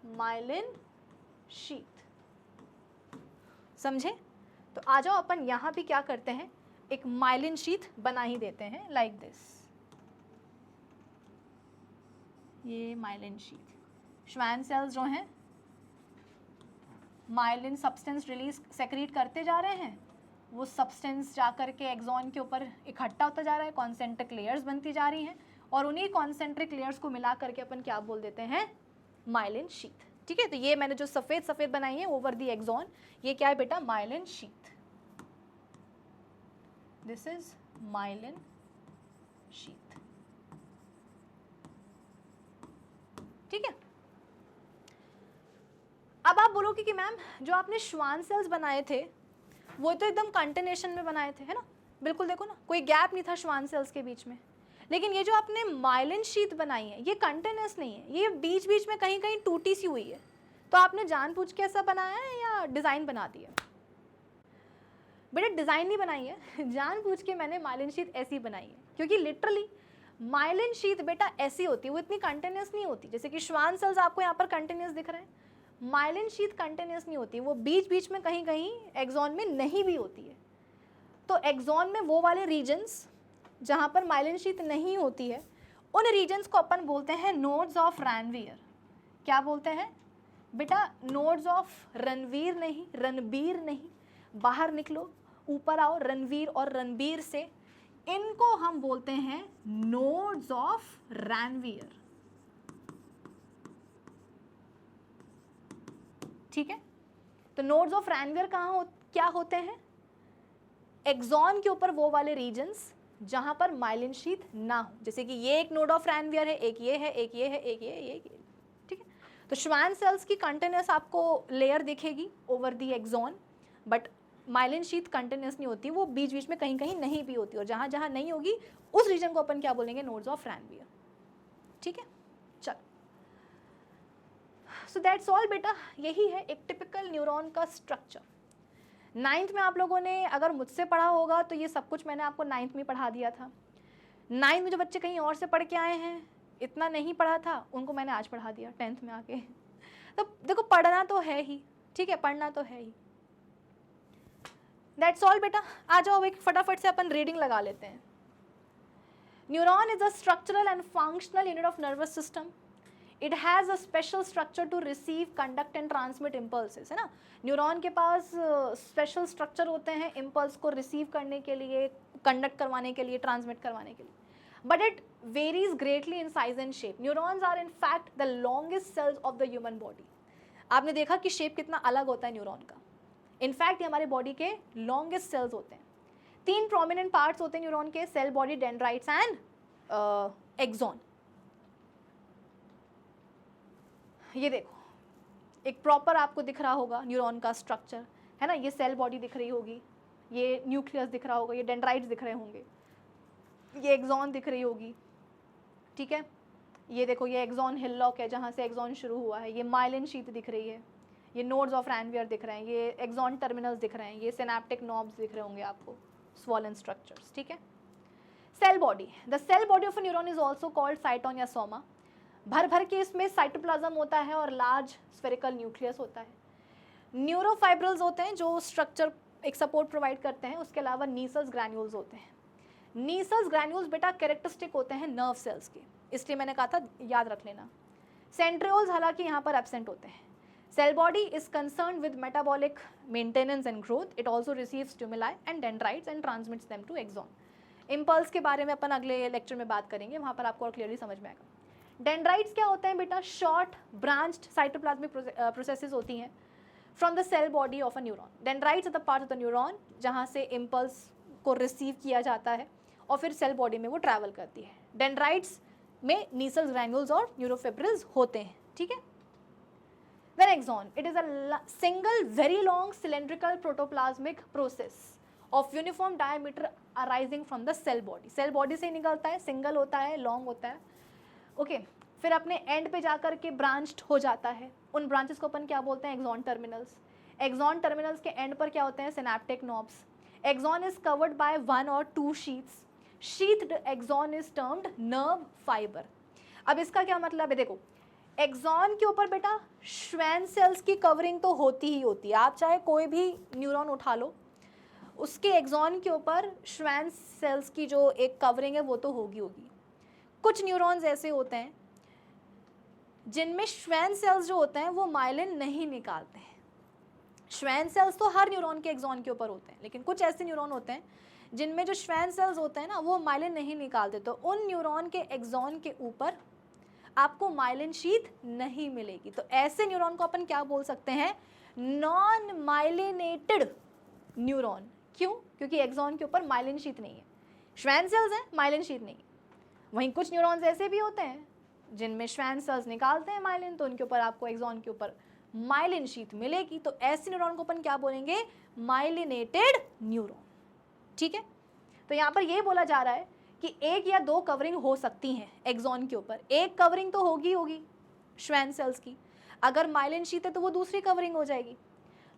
माइलिन शीथ, समझे? तो आ जाओ, अपन यहां भी क्या करते हैं, एक माइलिन शीथ बना ही देते हैं, लाइक दिस। ये माइलिन शीथ, श्वान सेल्स जो हैं माइलिन सब्सटेंस रिलीज सेक्रीट करते जा रहे हैं, वो सब्सटेंस जाकर के एक्सॉन के ऊपर इकट्ठा होता जा रहा है, कॉन्सेंट्रिक लेयर्स बनती जा रही हैं, और उन्हीं कॉन्सेंट्रिक लेयर्स को मिला करके अपन क्या बोल देते हैं, माइलिन शीथ, ठीक है। तो ये मैंने जो सफ़ेद सफ़ेद बनाई है ओवर दी एक्सॉन, ये क्या है बेटा, myelin sheath. This is myelin sheath, ठीक है। अब आप बोलोगे कि मैम जो आपने श्वान सेल्स बनाए थे वो तो एकदम कंटिन्यूएशन में बनाए थे, है ना, बिल्कुल देखो ना, कोई गैप नहीं था श्वान सेल्स के बीच में। लेकिन ये जो आपने माइलिन शीथ बनाई है ये कंटिन्यूअस नहीं है, ये बीच बीच में कहीं कहीं टूटी सी हुई है। तो आपने जानबूझ के ऐसा बनाया है या डिज़ाइन बना दिया? बेटा डिज़ाइन नहीं बनाई है, जानबूझ के मैंने माइलिन शीथ ऐसी बनाई है, क्योंकि लिटरली माइलिन शीथ बेटा ऐसी होती है, वो इतनी कंटिन्यूस नहीं होती। जैसे कि श्वान सेल्स आपको यहाँ पर कंटिन्यूस दिख रहे हैं, माइलिन शीथ कंटिन्यूस नहीं होती, वो बीच बीच में कहीं कहीं एक्सॉन में नहीं भी होती है। तो एक्सॉन में वो वाले रीजन्स जहाँ पर माइलिन शीथ नहीं होती है, उन रीजन्स को अपन बोलते हैं नोड्स ऑफ रैनवीयर। क्या बोलते हैं बेटा? नोड्स ऑफ रणवीर नहीं, रणबीर नहीं, बाहर निकलो, ऊपर आओ, रणवीर और रणबीर से, इनको हम बोलते हैं नोड्स ऑफ रैनवीयर। ठीक है, तो नोड्स ऑफ रैनवीयर क्या होते हैं? एक्सॉन के ऊपर वो वाले रीजन्स जहां पर माइलिन शीथ ना हो। जैसे कि ये एक नोड ऑफ रैनवीयर है, एक ये है, एक ये है, एक ये। ठीक है, तो श्वान सेल्स की कंटिन्यूस आपको लेयर दिखेगी over the axon, but myelin sheath continuous नहीं होती, वो बीच बीच में कहीं कहीं नहीं भी होती, और जहां जहां नहीं होगी उस रीजन को अपन क्या बोलेंगे? Nodes of Ranvier. ठीक है, चल, सो दैट्स ऑल बेटा, यही है एक टिपिकल न्यूरॉन का स्ट्रक्चर। 9th में आप लोगों ने अगर मुझसे पढ़ा होगा तो ये सब कुछ मैंने आपको 9th में पढ़ा दिया था। 9th में जो बच्चे कहीं और से पढ़ के आए हैं, इतना नहीं पढ़ा था, उनको मैंने आज पढ़ा दिया 10th में आके। तो देखो पढ़ना तो है ही, ठीक है, पढ़ना तो है ही। दैट्स ऑल बेटा, आ जाओ एक फटाफट से अपन रीडिंग लगा लेते हैं। Neuron is a structural and functional unit of nervous system. It has a special structure to receive, conduct and transmit impulses, है ना। न्यूरॉन के पास स्पेशल स्ट्रक्चर होते हैं इम्पल्स को रिसीव करने के लिए, कंडक्ट करवाने के लिए, ट्रांसमिट करवाने के लिए, but it varies greatly in size and shape. Neurons are in fact the longest cells of the human body. आपने देखा कि शेप कितना अलग होता है न्यूरॉन का। इनफैक्ट ये हमारे बॉडी के लॉन्गेस्ट सेल्स होते हैं। 3 प्रोमिनेंट पार्ट्स होते हैं न्यूरॉन के, cell body, dendrites and axon. ये देखो एक प्रॉपर आपको दिख रहा होगा न्यूरॉन का स्ट्रक्चर, है ना। ये सेल बॉडी दिख रही होगी, ये न्यूक्लियस दिख रहा होगा, ये डेंड्राइट्स दिख रहे होंगे, ये एक्सॉन दिख रही होगी। ठीक है, ये देखो ये एक्सॉन हिलॉक है जहाँ से एक्सॉन शुरू हुआ है, ये माइलिन शीथ दिख रही है, ये नोड्स ऑफ रैनवीयर दिख रहे हैं, ये एक्सॉन टर्मिनल्स दिख रहे हैं, ये सिनेप्टिक नॉब्स दिख रहे होंगे आपको, स्वॉलन स्ट्रक्चर्स। ठीक है, cell body, the cell body of a neuron is also called cyton या सोमा। भर भर के इसमें साइटोप्लाज्म होता है और लार्ज स्फेरिकल न्यूक्लियस होता है। न्यूरोफाइब्रिल्स होते हैं जो स्ट्रक्चर एक सपोर्ट प्रोवाइड करते हैं, उसके अलावा नीसल्स ग्रैन्यूल्स होते हैं। नीसल्स ग्रैन्यूल्स बेटा कैरेक्टरिस्टिक होते हैं नर्व सेल्स के, इसलिए मैंने कहा था याद रख लेना। सेंट्रियोल्स हालांकि यहाँ पर एब्सेंट होते हैं। Cell body is concern with metabolic maintenance and growth. It also receives stimuli and dendrites and transmits them to axon. Impulse के बारे में अपन अगले लेक्चर में बात करेंगे, वहाँ पर आपको और क्लियरली समझ में आएगा। डेंड्राइट्स क्या होते हैं बेटा? शॉर्ट ब्रांच्ड साइटोप्लाज्मिक प्रोसेसेस होती हैं from the cell body of a neuron. Dendrites are the part of the neuron जहाँ से इम्पल्स को रिसीव किया जाता है और फिर सेल बॉडी में वो ट्रैवल करती है। डेंड्राइट्स में नीसल्स ग्रैन्यूल्स और न्यूरोफिब्रिल्स होते हैं। ठीक है, then axon, it is a single very long cylindrical protoplasmic process of uniform diameter arising from the cell body. Cell body से ही निकलता है, सिंगल होता है, लॉन्ग होता है। ओके, फिर अपने एंड पे जाकर के ब्रांच्ड हो जाता है। उन ब्रांचेस को अपन क्या बोलते हैं? Axon terminals. एक्सॉन टर्मिनल्स के एंड पर क्या होते हैं? Synaptic knobs. Axon is covered by 1 or 2 sheaths. Sheathed axon is termed nerve fibre. अब इसका क्या मतलब है? देखो एक्सॉन के ऊपर बेटा श्वैन सेल्स की कवरिंग तो होती ही होती है। आप चाहे कोई भी न्यूरॉन उठा लो, उसके एक्सॉन के ऊपर श्वैन सेल्स की जो एक कवरिंग है वो तो होगी होगी। कुछ न्यूरॉन्स ऐसे होते हैं जिनमें श्वैन सेल्स जो होते हैं वो माइलिन नहीं निकालते हैं। श्वैन सेल्स तो हर न्यूरॉन के एक्सॉन के ऊपर होते हैं, लेकिन कुछ ऐसे न्यूरॉन होते हैं जिनमें जो श्वैन सेल्स होते हैं ना वो माइलिन नहीं निकालते, तो उन न्यूरॉन के एक्सॉन के ऊपर आपको माइलिन शीथ नहीं मिलेगी। तो ऐसे न्यूरॉन को अपन क्या बोल सकते हैं? Non myelinated neuron. क्यों? क्योंकि एक्सॉन के ऊपर माइलिन शीथ नहीं है, श्वैन सेल्स हैं, माइलिन शीथ नहीं है। वहीं कुछ न्यूरॉन्स ऐसे भी होते हैं जिनमें श्वैन सेल्स निकालते हैं माइलिन, तो उनके ऊपर आपको एक्सॉन के ऊपर माइलिन शीथ मिलेगी। तो ऐसे न्यूरॉन को अपन क्या बोलेंगे? Myelinated neuron. ठीक है, तो यहाँ पर ये बोला जा रहा है कि 1 या 2 कवरिंग हो सकती हैं एक्सॉन के ऊपर। एक कवरिंग तो होगी होगी श्वैन सेल्स की, अगर माइलिन शीथ है तो वो दूसरी कवरिंग हो जाएगी।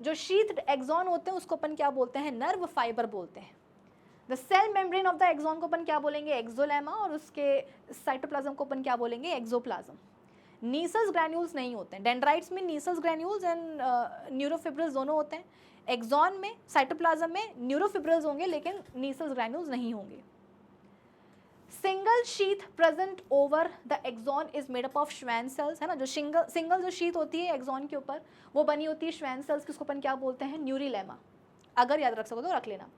जो शीथ्ड एक्सॉन होते हैं उसको अपन क्या बोलते हैं, नर्व फाइबर बोलते हैं। The cell membrane of the axon को अपन क्या बोलेंगे, एक्सोलेमा, और उसके साइटोप्लाज्म को अपन क्या बोलेंगे, एक्सोप्लाज्म। नीसस ग्रैन्यूल्स नहीं होते हैं। डेंड्राइट्स में नीसस ग्रैन्यूल्स एंड न्यूरोफिब्रिल्स दोनों होते हैं। एक्सॉन में, साइटोप्लाज्म में न्यूरोफिब्रिल्स होंगे लेकिन नीसस ग्रैन्यूल्स नहीं होंगे। Single sheath present over the axon is made up of Schwann cells, है ना। जो सिंगल जो शीथ होती है एक्सॉन के ऊपर वो बनी होती है श्वैन सेल्स की, उसको अपन क्या बोलते हैं, न्यूरिलेमा। अगर याद रख सको तो रख लेना।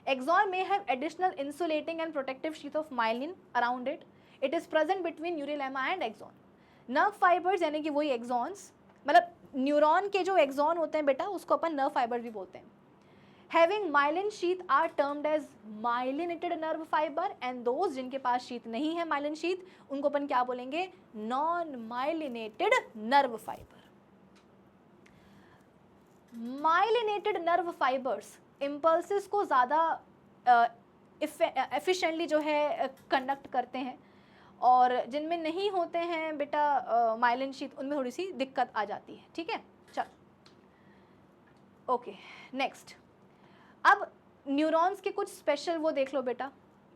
एक्सॉन में have additional insulating and protective sheath of myelin around it. It is present between neurilemma and axon. Nerve fibres यानी कि वही एक्सॉन्स, मतलब न्यूरॉन के जो एक्सॉन होते हैं बेटा उसको अपन नर्व फाइबर भी बोलते हैं। Having myelin sheath are termed as myelinated nerve fiber and those जिनके पास शीथ नहीं है myelin sheath उनको अपन क्या बोलेंगे, non myelinated nerve fiber। myelinated nerve fibers impulses को ज़्यादा efficiently जो है कंडक्ट करते हैं, और जिनमें नहीं होते हैं बेटा myelin sheath उनमें थोड़ी सी दिक्कत आ जाती है। ठीक है, चल ओके नेक्स्ट। अब न्यूरॉन्स के कुछ स्पेशल वो देख लो बेटा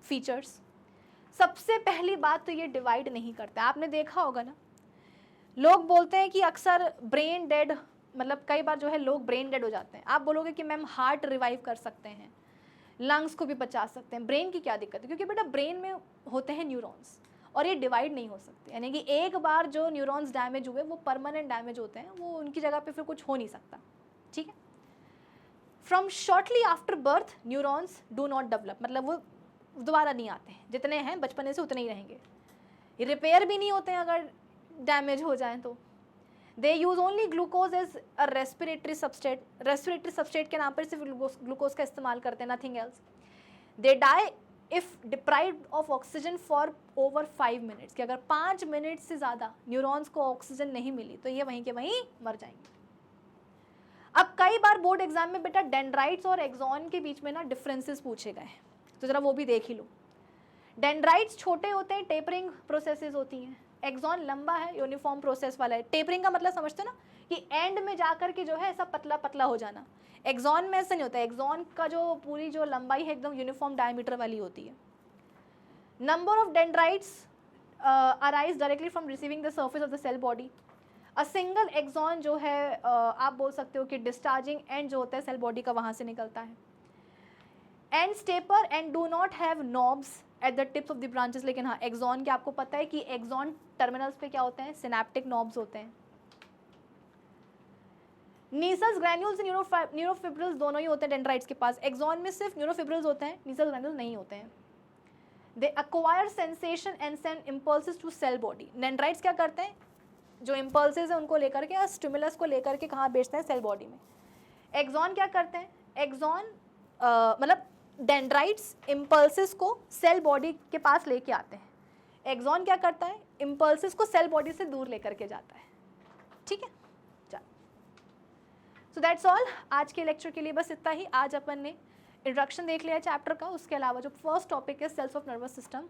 फीचर्स। सबसे पहली बात तो ये डिवाइड नहीं करते। आपने देखा होगा ना, लोग बोलते हैं कि अक्सर ब्रेन डेड, मतलब कई बार जो है लोग ब्रेन डेड हो जाते हैं। आप बोलोगे कि मैम हार्ट रिवाइव कर सकते हैं, लंग्स को भी बचा सकते हैं, ब्रेन की क्या दिक्कत है? क्योंकि बेटा ब्रेन में होते हैं न्यूरॉन्स और ये डिवाइड नहीं हो सकते, यानी कि एक बार जो न्यूरॉन्स डैमेज हुए वो परमानेंट डैमेज होते हैं, वो उनकी जगह पे फिर कुछ हो नहीं सकता। ठीक है। From shortly after birth neurons do not develop, मतलब वो दोबारा नहीं आते हैं, जितने हैं बचपने से उतने ही रहेंगे। ये रिपेयर भी नहीं होते हैं अगर डैमेज हो जाएं तो। They use only glucose as a respiratory substrate, respiratory substrate के नाम पर सिर्फ ग्लूकोज का इस्तेमाल करते हैं, nothing else. They die if deprived of oxygen for over 5 minutes, कि अगर 5 मिनट से ज़्यादा न्यूरॉन्स को ऑक्सीजन नहीं मिली तो ये वहीं के वहीं मर जाएंगे। अब कई बार बोर्ड एग्जाम में बेटा डेंड्राइट्स और एक्सॉन के बीच में ना डिफरेंसेस पूछे गए हैं, तो जरा वो भी देख ही लो। डेंड्राइट्स छोटे होते हैं, टेपरिंग प्रोसेसेस होती हैं। एक्सॉन लंबा है, यूनिफॉर्म प्रोसेस वाला है। टेपरिंग का मतलब समझते हो ना, कि एंड में जाकर के जो है ऐसा पतला पतला हो जाना। एक्सॉन में ऐसा नहीं होता है। एक्सॉन का जो पूरी जो लंबाई है एकदम यूनिफॉर्म डायमीटर वाली होती है। Number of dendrites arise directly from receiving the surface of the cell body. A single axon जो है आप बोल सकते हो कि डिस्चार्जिंग एंड जो होता है सेल बॉडी का वहाँ से निकलता है। And stepper and do not have knobs at the tips of the branches. लेकिन हाँ, एक्सॉन के आपको पता है कि एक्सॉन टर्मिनल्स पे क्या होते हैं, सिनेप्टिक नॉब्स होते हैं। नीसस ग्रैन्यूल्स न्यूरोफिब्रिल्स दोनों ही होते हैं डेंड्राइट्स के पास। एक्सॉन में सिर्फ न्यूरोफिब्रिल्स होते हैं, नीसस ग्रैन्यूल्स नहीं होते हैं। They acquire sensation and send impulses to cell body. Dendrites क्या करते हैं, जो इम्पल्सेस है उनको लेकर के, स्टिमुलस को लेकर के कहाँ बेचते हैं, सेल बॉडी में। एक्सॉन क्या करते हैं, एक्सॉन मतलब डेंड्राइट्स इम्पल्सेस को सेल बॉडी के पास लेके आते हैं। एक्सॉन क्या करता है, इम्पल्सेस को सेल बॉडी से दूर लेकर के जाता है। ठीक है, चल सो दैट्स ऑल। आज के लेक्चर के लिए बस इतना ही। आज अपन ने इंट्रोडक्शन देख लिया चैप्टर का, उसके अलावा जो फर्स्ट टॉपिक है सेल्स ऑफ नर्वस सिस्टम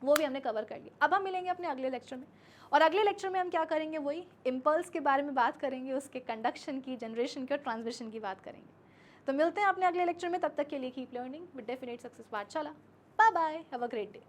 वो भी हमने कवर कर लिया। अब हम मिलेंगे अपने अगले लेक्चर में, और अगले लेक्चर में हम क्या करेंगे, वही इम्पल्स के बारे में बात करेंगे, उसके कंडक्शन की, जनरेशन की और ट्रांसमिशन की बात करेंगे। तो मिलते हैं अपने अगले लेक्चर में, तब तक के लिए keep learning with definite success Pathshala. Bye bye, have a great day.